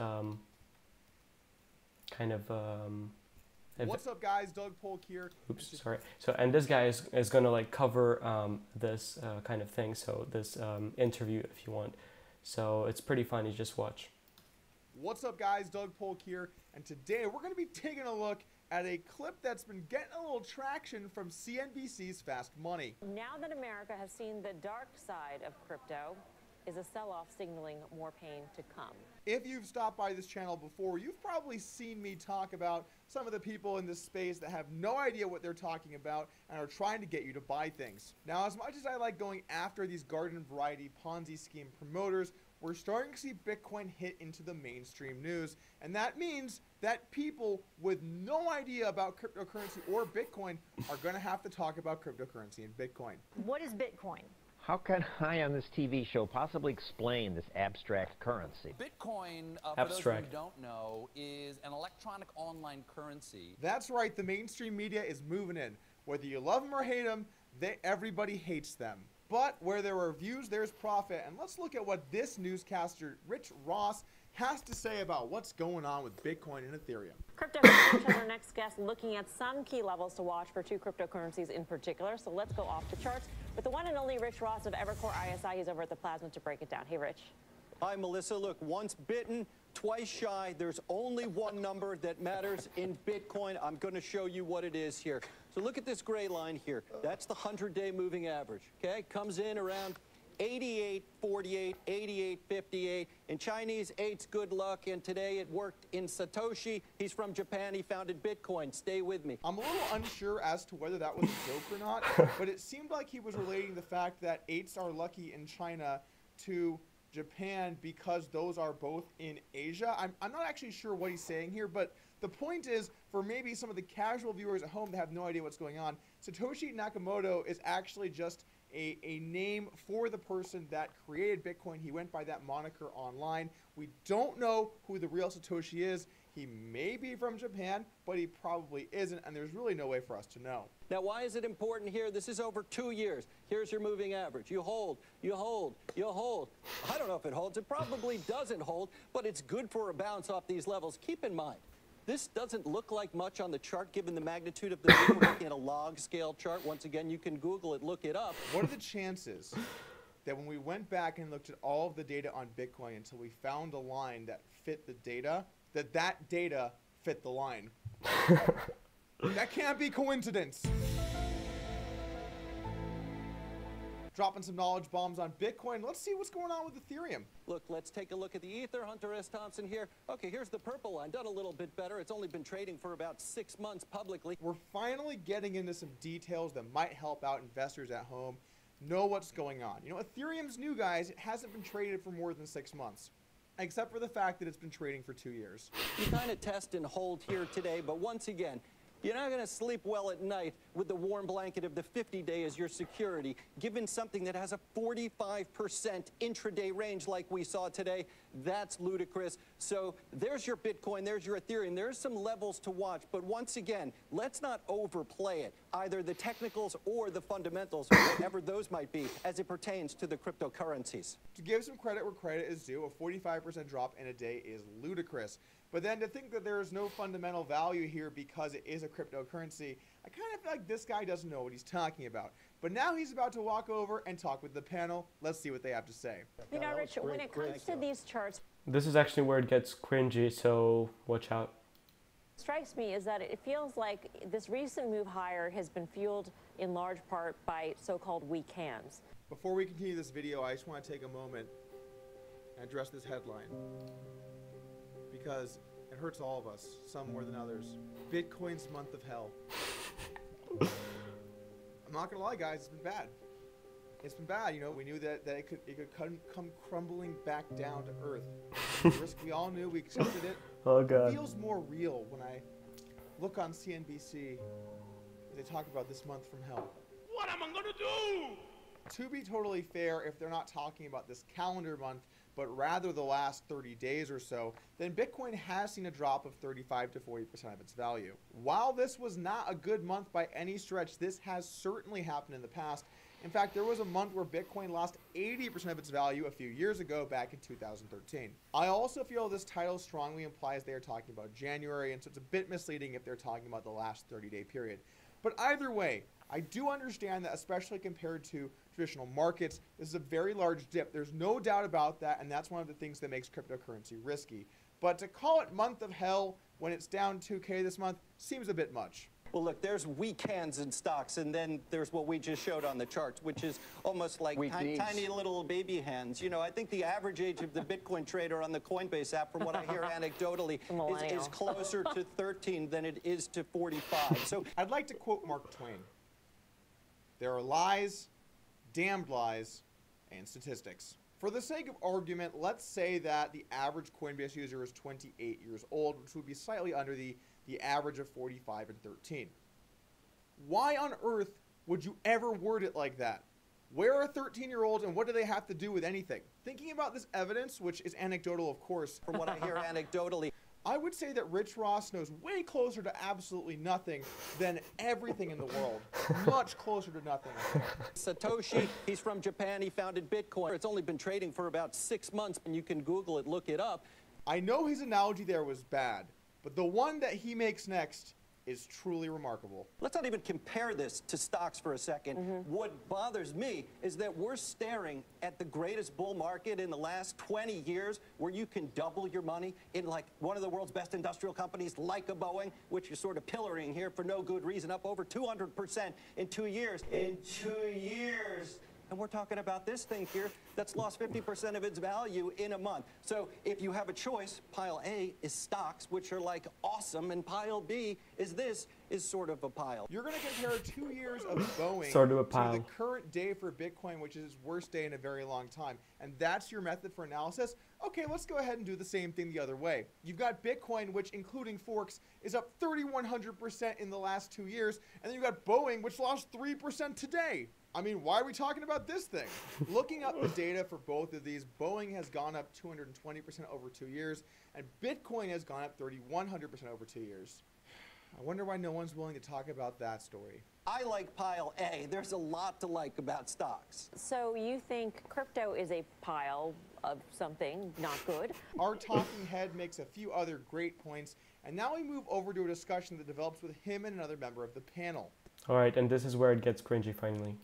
kind of what's up, guys? Doug Polk here. Oops, sorry. So, and this guy is gonna like cover this kind of thing. So this interview, if you want. So it's pretty funny. Just watch. What's up, guys? Doug Polk here, and today we're gonna be taking a look at a clip that's been getting a little traction from CNBC's Fast Money. Now that America has seen the dark side of crypto, is a sell-off signaling more pain to come. If you've stopped by this channel before, you've probably seen me talk about some of the people in this space that have no idea what they're talking about and are trying to get you to buy things. Now, as much as I like going after these garden variety Ponzi scheme promoters, we're starting to see Bitcoin hit into the mainstream news, and that means that people with no idea about cryptocurrency or Bitcoin are going to have to talk about cryptocurrency and Bitcoin. What is Bitcoin? How can I on this TV show possibly explain this abstract currency? Bitcoin, for those who don't know, is an electronic online currency. That's right, the mainstream media is moving in. Whether you love them or hate them, everybody hates them. But where there are views, there's profit. And let's look at what this newscaster, Rich Ross, has to say about what's going on with Bitcoin and Ethereum. Crypto Research has our next guest looking at some key levels to watch for two cryptocurrencies in particular. So let's go off the charts with the one and only Rich Ross of Evercore ISI. He's over at the Plasma to break it down. Hey, Rich. Hi, Melissa. Look, once bitten, twice shy. There's only one number that matters in Bitcoin. I'm going to show you what it is here. So look at this gray line here. That's the 100-day moving average, okay? Comes in around 88.48, 88.58. In Chinese, 8's good luck, and today it worked in Satoshi. He's from Japan. He founded Bitcoin. Stay with me. I'm a little unsure as to whether that was a joke or not, but it seemed like he was relating the fact that 8's are lucky in China to Japan because those are both in Asia. I'm not actually sure what he's saying here, but the point is, for maybe some of the casual viewers at home that have no idea what's going on, Satoshi Nakamoto is actually just a name for the person that created Bitcoin. He went by that moniker online. We don't know who the real Satoshi is. He may be from Japan, but he probably isn't, and there's really no way for us to know. Now, why is it important here? This is over 2 years. Here's your moving average. You hold, you hold, you hold. I don't know if it holds. It probably doesn't hold, but it's good for a bounce off these levels. Keep in mind, this doesn't look like much on the chart given the magnitude of the move. We're looking at a log scale chart. Once again, you can Google it, look it up. What are the chances that when we went back and looked at all of the data on Bitcoin until we found a line that fit the data, that data fit the line? That can't be coincidence. Dropping some knowledge bombs on Bitcoin. Let's see what's going on with Ethereum. Look, let's take a look at the Ether. Hunter S. Thompson here. Okay, here's the purple line. Done a little bit better. It's only been trading for about 6 months publicly. We're finally getting into some details that might help out investors at home know what's going on. You know, Ethereum's new, guys. It hasn't been traded for more than 6 months, except for the fact that it's been trading for 2 years. You kind of test and hold here today, but once again, you're not going to sleep well at night with the warm blanket of the 50-day as your security, given something that has a 45% intraday range like we saw today. That's ludicrous. So there's your Bitcoin, there's your Ethereum. There's some levels to watch, but once again, let's not overplay it, either the technicals or the fundamentals, whatever those might be, as it pertains to the cryptocurrencies. To give some credit where credit is due, a 45% drop in a day is ludicrous. But then to think that there is no fundamental value here because it is a cryptocurrency, I kind of feel like this guy doesn't know what he's talking about. But now he's about to walk over and talk with the panel. Let's see what they have to say. You know, Rich, when it comes to these charts, this is actually where it gets cringy, so watch out. Strikes me is that it feels like this recent move higher has been fueled in large part by so-called weak hands. Before we continue this video, I just want to take a moment and address this headline, because it hurts all of us, some more than others. Bitcoin's month of hell. I'm not gonna lie, guys, it's been bad. It's been bad. You know, we knew that it could come crumbling back down to earth. Risk we all knew, we accepted it. Oh God. It feels more real when I look on CNBC as they talk about this month from hell. What am I gonna do? To be totally fair, if they're not talking about this calendar month, but rather the last 30 days or so, then Bitcoin has seen a drop of 35 to 40% of its value. While this was not a good month by any stretch, this has certainly happened in the past. In fact, there was a month where Bitcoin lost 80% of its value a few years ago, back in 2013. I also feel this title strongly implies they are talking about January, and so it's a bit misleading if they're talking about the last 30-day period. But either way, I do understand that, especially compared to traditional markets, this is a very large dip. There's no doubt about that, and that's one of the things that makes cryptocurrency risky. But to call it month of hell when it's down 2K this month seems a bit much. Well, look, there's weak hands in stocks, and then there's what we just showed on the charts, which is almost like tiny little baby hands. You know, I think the average age of the Bitcoin trader on the Coinbase app, from what I hear anecdotally, is closer to 13 than it is to 45. So I'd like to quote Mark Twain. There are lies, damned lies, and statistics. For the sake of argument, let's say that the average Coinbase user is 28 years old, which would be slightly under the average of 45 and 13. Why on earth would you ever word it like that? Where are 13-year-olds and what do they have to do with anything? Thinking about this evidence, which is anecdotal, of course, from what I hear anecdotally, I would say that Rich Ross knows way closer to absolutely nothing than everything in the world. Much closer to nothing. Satoshi, he's from Japan. He founded Bitcoin. It's only been trading for about 6 months, and you can Google it, look it up. I know his analogy there was bad, but the one that he makes next is truly remarkable. Let's not even compare this to stocks for a second. What bothers me is that we're staring at the greatest bull market in the last 20 years, where you can double your money in like one of the world's best industrial companies, like a Boeing, which you're sort of pillaring here for no good reason, up over 200% in 2 years. In 2 years. And we're talking about this thing here that's lost 50% of its value in a month. So if you have a choice, pile A is stocks, which are like awesome, and pile B is sort of a pile. You're going to compare 2 years of Boeing Sort of a pile. to the current day for Bitcoin, which is its worst day in a very long time. And that's your method for analysis? Okay, let's go ahead and do the same thing the other way. You've got Bitcoin, which including forks is up 3,100% in the last 2 years. And then you've got Boeing, which lost 3% today. I mean, why are we talking about this thing? Looking up the data for both of these, Boeing has gone up 220% over 2 years, and Bitcoin has gone up 3,100% over 2 years. I wonder why no one's willing to talk about that story. I like pile A. There's a lot to like about stocks. So you think crypto is a pile of something not good? Our talking head makes a few other great points, and now we move over to a discussion that develops with him and another member of the panel. All right, and this is where it gets cringy finally.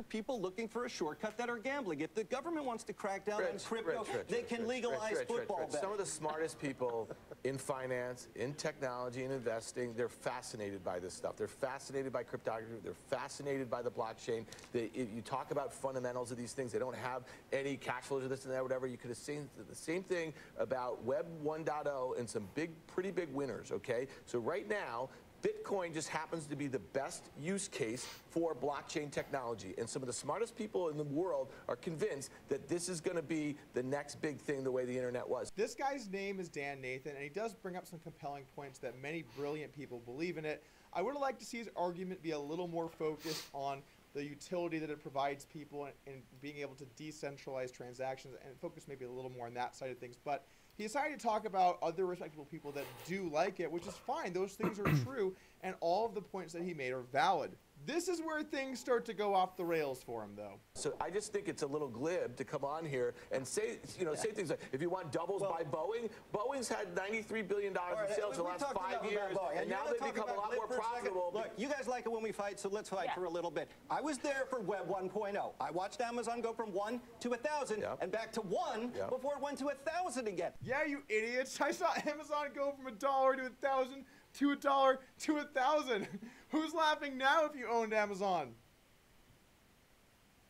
People looking for a shortcut that are gambling. If the government wants to crack down on crypto, they can legalize football betting. Some of the smartest people in finance, in technology, in investing, they're fascinated by this stuff. They're fascinated by cryptography. They're fascinated by the blockchain. You talk about fundamentals of these things. They don't have any cash flows or this and that, whatever. You could have seen the same thing about Web 1.0 and some pretty big winners, okay? So right now, Bitcoin just happens to be the best use case for blockchain technology. And some of the smartest people in the world are convinced that this is going to be the next big thing the way the internet was. This guy's name is Dan Nathan, and he does bring up some compelling points that many brilliant people believe in it. I would like to see his argument be a little more focused on the utility that it provides people and being able to decentralize transactions, and focus maybe a little more on that side of things. But he decided to talk about other respectable people that do like it, which is fine. Those things are true, and all of the points that he made are valid. This is where things start to go off the rails for him, though. So I just think it's a little glib to come on here and say, say things like, if you want doubles by Boeing, Boeing's had $93 billion in sales in the last 5 years, and now they've become a lot more profitable. Look, you guys like it when we fight, so let's fight for a little bit. I was there for Web 1.0. I watched Amazon go from 1 to 1,000 and back to 1 before it went to 1,000 again. Yeah, you idiots. I saw Amazon go from $1 to 1,000 to $1 to 1,000. Who's laughing now if you owned Amazon?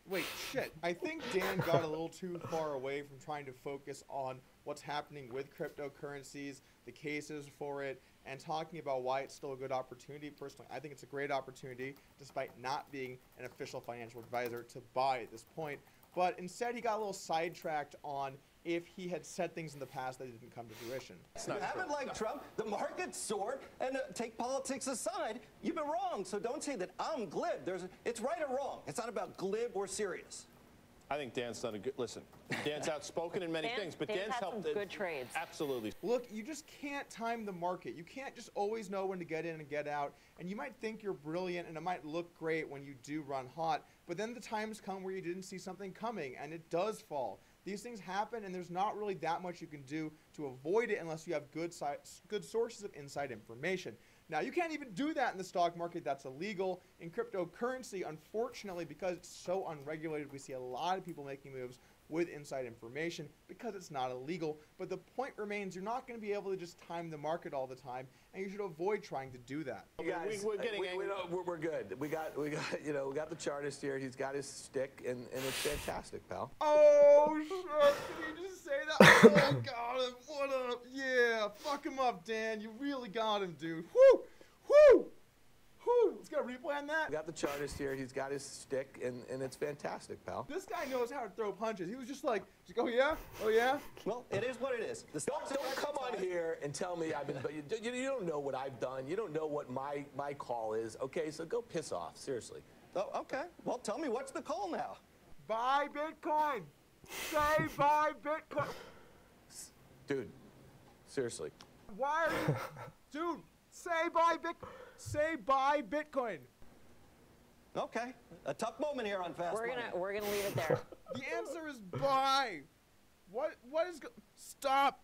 Wait, shit. I think Dan got a little too far away from trying to focus on what's happening with cryptocurrencies, the cases for it, and talking about why it's still a good opportunity. Personally, I think it's a great opportunity, despite not being an official financial advisor, to buy at this point. But instead, he got a little sidetracked on if he had said things in the past that didn't come to fruition. You haven't like Trump. The market soared, and take politics aside, you've been wrong. So don't say that I'm glib. It's right or wrong. It's not about glib or serious. I think Dan's done a good, listen, Dan's outspoken in many things, but Dan's helped some good trades. Absolutely. Look, you just can't time the market. You can't just always know when to get in and get out. And you might think you're brilliant, and it might look great when you do run hot, but then the times come where you didn't see something coming, and it does fall. These things happen, and there's not really that much you can do to avoid it unless you have good sources of inside information. Now, you can't even do that in the stock market. That's illegal. In cryptocurrency, unfortunately, because it's so unregulated, we see a lot of people making moves with inside information because it's not illegal. But the point remains, you're not going to be able to just time the market all the time, and you should avoid trying to do that. Guys, we're good. We got we got the chartist here. He's got his stick, and it's fantastic, pal. Oh shit! Did he just say that? Oh, got him. What up? Yeah, fuck him up, Dan. You really got him, dude. Whoo, whoo. Whew, let's get a replay on that. We got the chartist here. He's got his stick, and it's fantastic, pal. This guy knows how to throw punches. He was just like, oh yeah, oh yeah. Well, it is what it is. Don't come on here and tell me I've been. You don't know what I've done. You don't know what my call is. Okay, so go piss off. Seriously. Oh, okay. Well, tell me what's the call now. Buy Bitcoin. Say buy Bitcoin. Dude, seriously. Why are you, dude? Say buy Bitcoin. Say buy Bitcoin. Okay, a tough moment here on Fast Money. We're gonna leave it there. The answer is buy. What is stop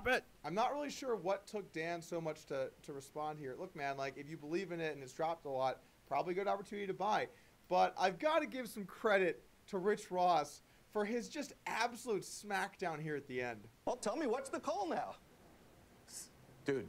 it. I'm not really sure what took Dan so much to respond here. Look, man, like if you believe in it and it's dropped a lot, probably a good opportunity to buy. But I've got to give some credit to Rich Ross for his just absolute smackdown here at the end. Well, tell me what's the call now. Dude,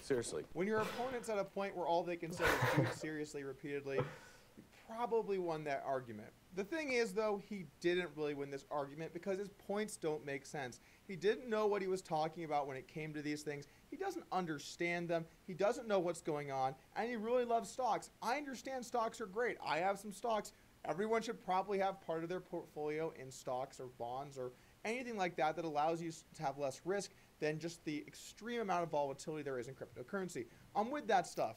seriously. When your opponent's at a point where all they can say is dude seriously repeatedly, you probably won that argument. The thing is, though, he didn't really win this argument because his points don't make sense. He didn't know what he was talking about when it came to these things. He doesn't understand them. He doesn't know what's going on, and he really loves stocks. I understand stocks are great. I have some stocks. Everyone should probably have part of their portfolio in stocks or bonds or anything like that that allows you to have less risk than just the extreme amount of volatility there is in cryptocurrency. I'm with that stuff.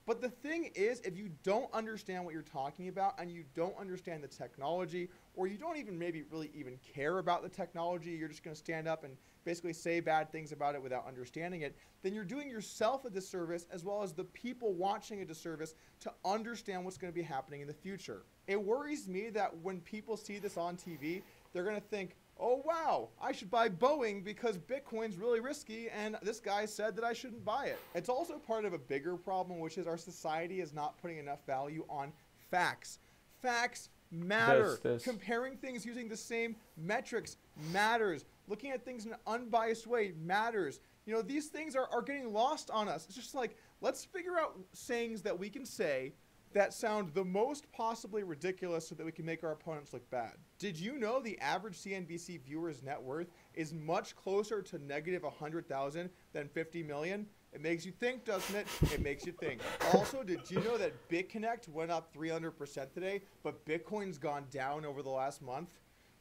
But the thing is, if you don't understand what you're talking about and you don't understand the technology, or you don't even maybe really even care about the technology, you're just going to stand up and basically say bad things about it without understanding it, then you're doing yourself a disservice as well as the people watching a disservice to understand what's going to be happening in the future. It worries me that when people see this on TV, they're going to think, oh wow, I should buy Boeing because Bitcoin's really risky and this guy said that I shouldn't buy it. It's also part of a bigger problem, which is our society is not putting enough value on facts. Facts matter. Comparing things using the same metrics matters. Looking at things in an unbiased way matters. You know, these things are getting lost on us. It's just like, let's figure out sayings that we can say that sound the most possibly ridiculous so that we can make our opponents look bad. Did you know the average CNBC viewer's net worth is much closer to negative 100,000 than 50 million? It makes you think, doesn't it? It makes you think. Also, did you know that BitConnect went up 300% today, but Bitcoin's gone down over the last month?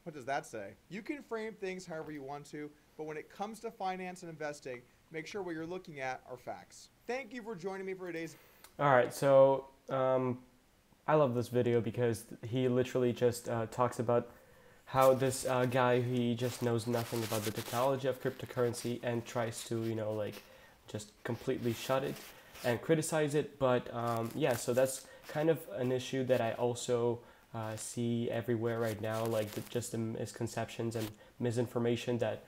What does that say? You can frame things however you want to, but when it comes to finance and investing, make sure what you're looking at are facts. Thank you for joining me for today's... All right, so I love this video because he literally just talks about how this guy, he just knows nothing about the technology of cryptocurrency and tries to, you know, like just completely shut it and criticize it. But yeah, so that's kind of an issue that I also see everywhere right now, like just the misconceptions and misinformation that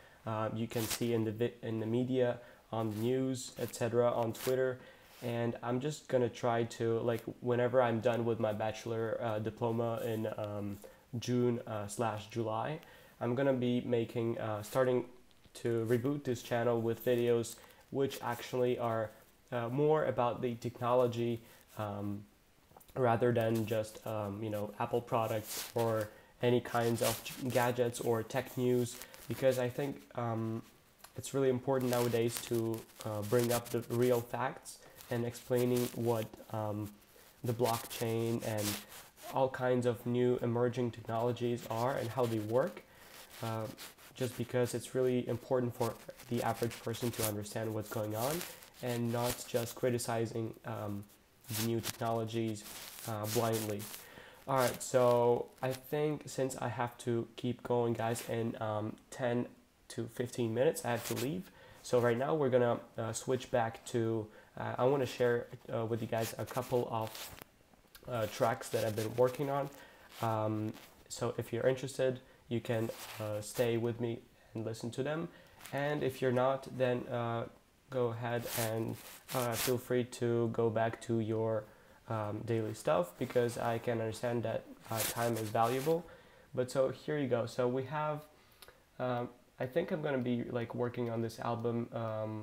you can see in the media, on the news, etc., on Twitter. And I'm just gonna try to, like, whenever I'm done with my bachelor diploma in June/July, I'm gonna be making, starting to reboot this channel with videos which actually are more about the technology rather than just, you know, Apple products or any kinds of gadgets or tech news, because I think it's really important nowadays to bring up the real facts and explaining what the blockchain and all kinds of new emerging technologies are and how they work, just because it's really important for the average person to understand what's going on and not just criticizing the new technologies blindly. All right, so I think since I have to keep going, guys, in 10 to 15 minutes, I have to leave. So right now we're gonna switch back to I want to share with you guys a couple of tracks that I've been working on. So if you're interested, you can stay with me and listen to them. And if you're not, then go ahead and feel free to go back to your daily stuff, because I can understand that time is valuable. But so here you go. So we have, I think I'm gonna be like working on this album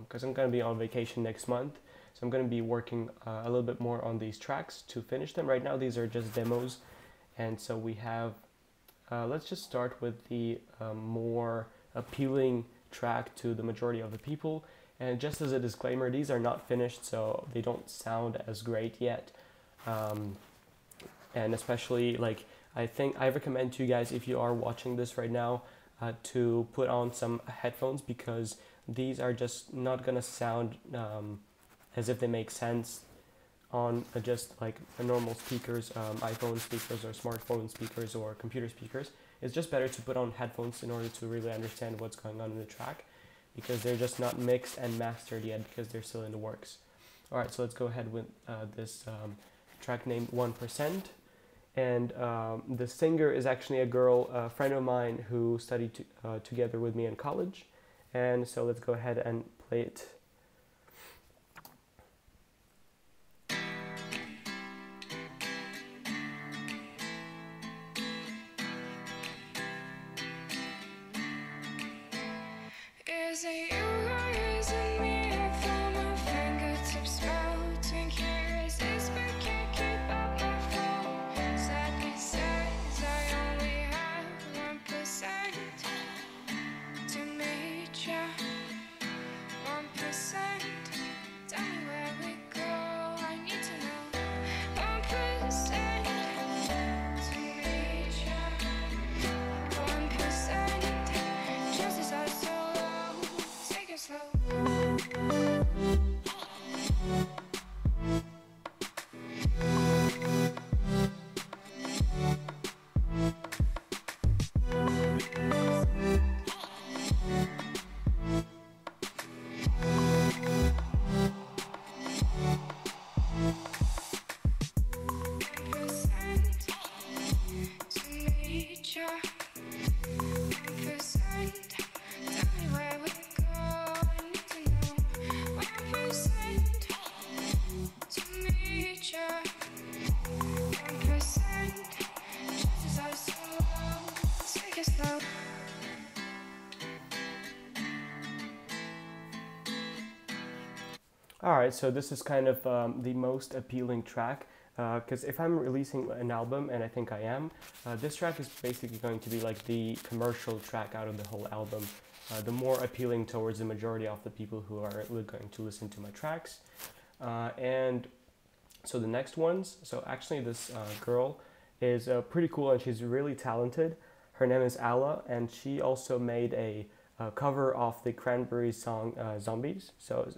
because I'm gonna be on vacation next month. So I'm gonna be working a little bit more on these tracks to finish them. Right now these are just demos, and so we have. Let's just start with the more appealing track to the majority of the people. And just as a disclaimer, these are not finished, so they don't sound as great yet. And especially, like, I think I recommend to you guys, if you are watching this right now, to put on some headphones, because these are just not gonna sound as if they make sense on just like a normal speakers, iPhone speakers or smartphone speakers or computer speakers. It's just better to put on headphones in order to really understand what's going on in the track, because they're just not mixed and mastered yet, because they're still in the works. Alright, so let's go ahead with this track named 1%. And the singer is actually a girl, a friend of mine who studied together with me in college. And so let's go ahead and play it. Is it you or is it me? I feel my fingertips melting. Can't resist but can't keep up my phone. Sadly says I only have 1% to meet ya. 1%. Tell me where we go. I need to know. 1% to meet ya. 1%. Chances are so low. Take it slow. Alright, so this is kind of the most appealing track, because if I'm releasing an album, and I think I am, this track is basically going to be like the commercial track out of the whole album, the more appealing towards the majority of the people who are going to listen to my tracks. And so the next ones, so actually this girl is pretty cool and she's really talented. Her name is Ala, and she also made a cover of the Cranberries song Zombies, so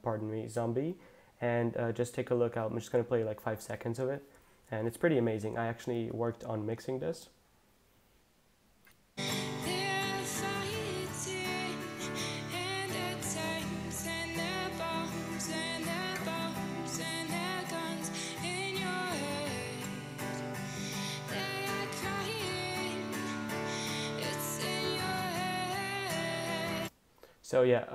pardon me, Zombie, and just take a look out. I'm just going to play like 5 seconds of it, and it's pretty amazing. I actually worked on mixing this. So yeah,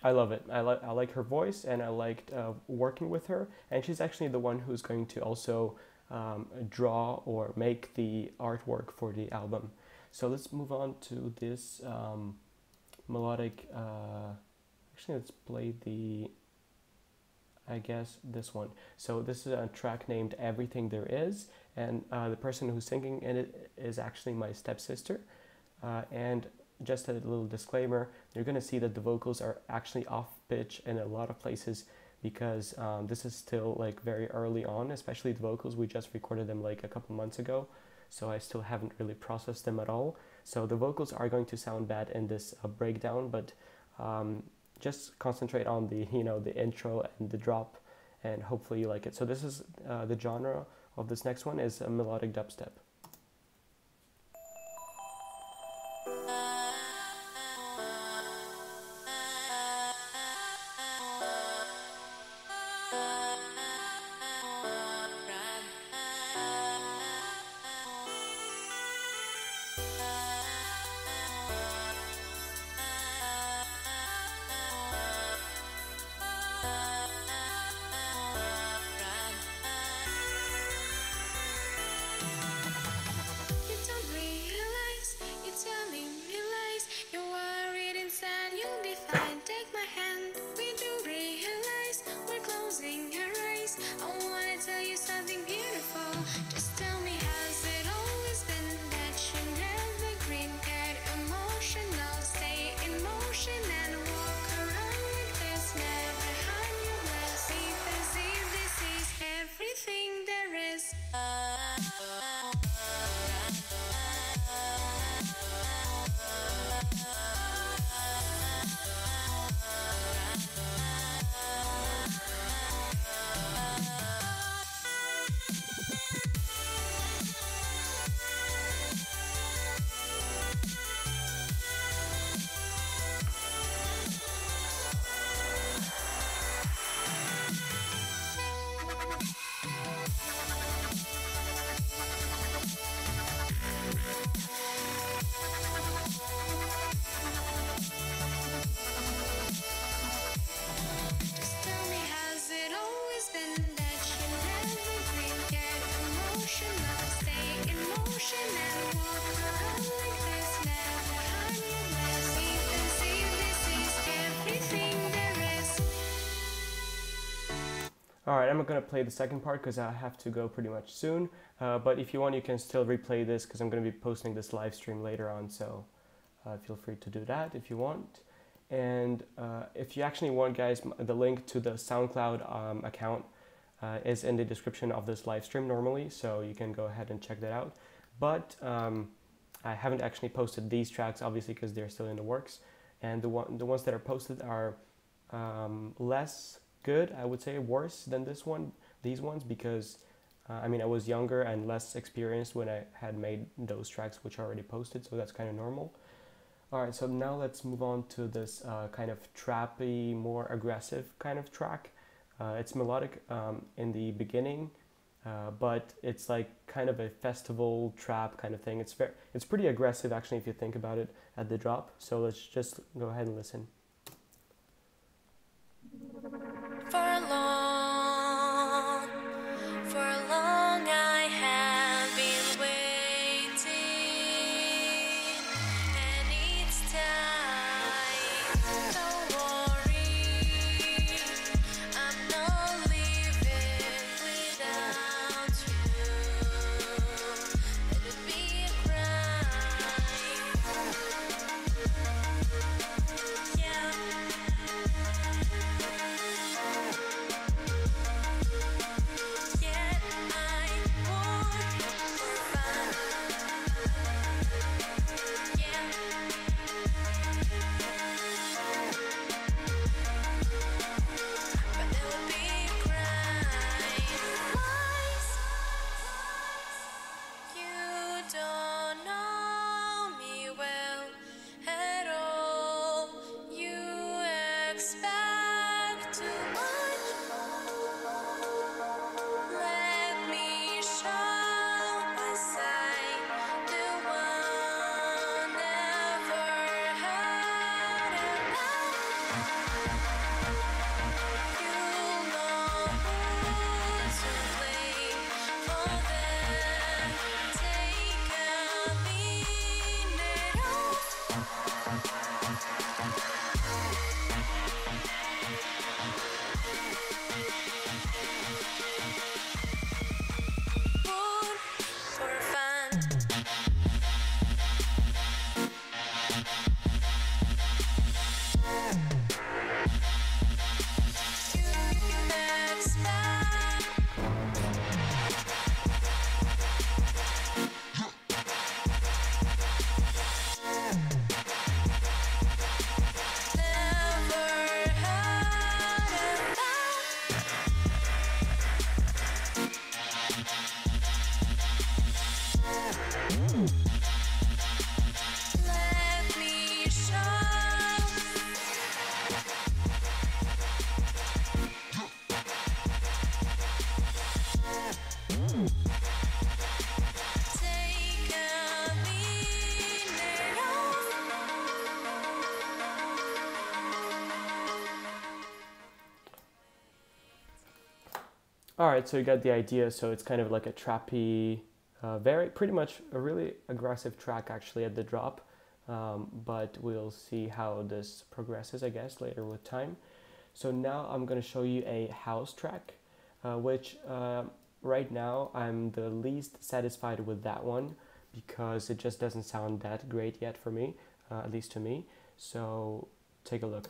I love it. I like her voice, and I liked working with her. And she's actually the one who's going to also draw or make the artwork for the album. So let's move on to this melodic. Actually, let's play the. I guess this one. So this is a track named "Everything There Is," and the person who's singing in it is actually my stepsister, and just a little disclaimer, you're going to see that the vocals are actually off pitch in a lot of places, because this is still like very early on, especially the vocals. We just recorded them like a couple months ago, so I still haven't really processed them at all. So the vocals are going to sound bad in this breakdown, but just concentrate on the, you know, the intro and the drop, and hopefully you like it. So this is the genre of this next one is a melodic dubstep. You Alright, I'm not going to play the second part because I have to go pretty much soon, but if you want you can still replay this because I'm going to be posting this live stream later on, so feel free to do that if you want. And if you actually want, guys, the link to the SoundCloud account is in the description of this live stream normally, so you can go ahead and check that out. But I haven't actually posted these tracks, obviously, because they're still in the works, and the ones that are posted are less good, I would say, worse than these ones, because I mean, I was younger and less experienced when I had made those tracks which are already posted, so that's kind of normal. Alright, so now let's move on to this kind of trappy, more aggressive kind of track. It's melodic in the beginning, but it's like kind of a festival trap kind of thing. It's pretty aggressive actually if you think about it at the drop, so let's just go ahead and listen. For long I have been waiting, and it's time. Don't worry, I'm not living without you. It would be a crime. Yeah. Alright, so you got the idea. So it's kind of like a trappy, pretty much a really aggressive track actually at the drop, but we'll see how this progresses, I guess, later with time. So now I'm going to show you a house track, which right now I'm the least satisfied with that one because it just doesn't sound that great yet for me, at least to me. So take a look.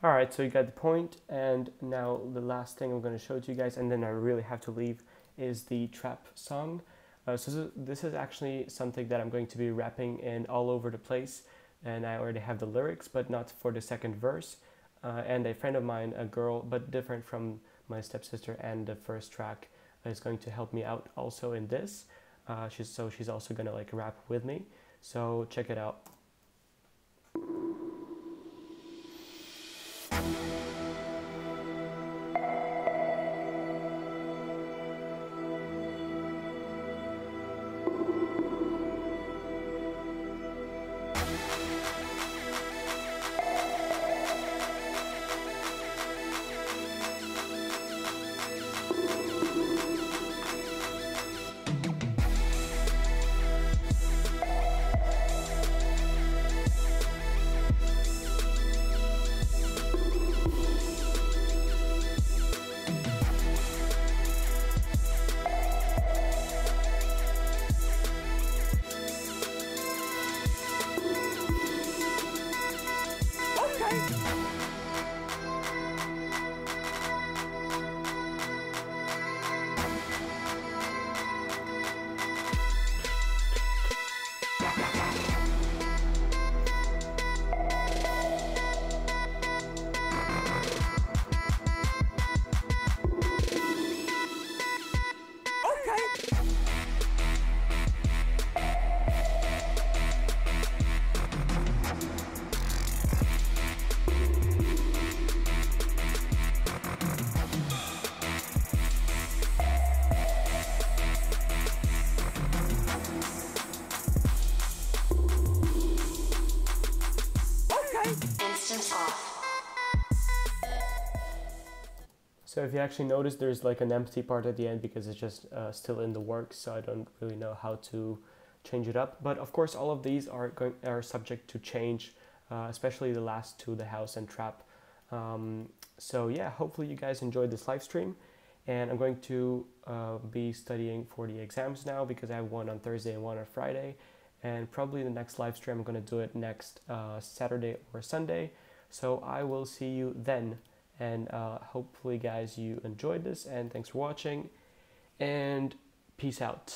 Alright, so you got the point, and now the last thing I'm going to show to you guys, and then I really have to leave, is the trap song. So this is actually something that I'm going to be rapping in all over the place, and I already have the lyrics, but not for the second verse. And a friend of mine, a girl, but different from my stepsister and the first track, is going to help me out also in this. She's also going to like rap with me, so check it out. So if you actually notice, there's like an empty part at the end because it's just still in the works, so I don't really know how to change it up. But of course, all of these are subject to change, especially the last two, the house and trap. So yeah, hopefully you guys enjoyed this live stream, and I'm going to be studying for the exams now because I have one on Thursday and one on Friday, and probably the next live stream I'm going to do it next Saturday or Sunday. So I will see you then. And hopefully guys you enjoyed this, and thanks for watching, and peace out.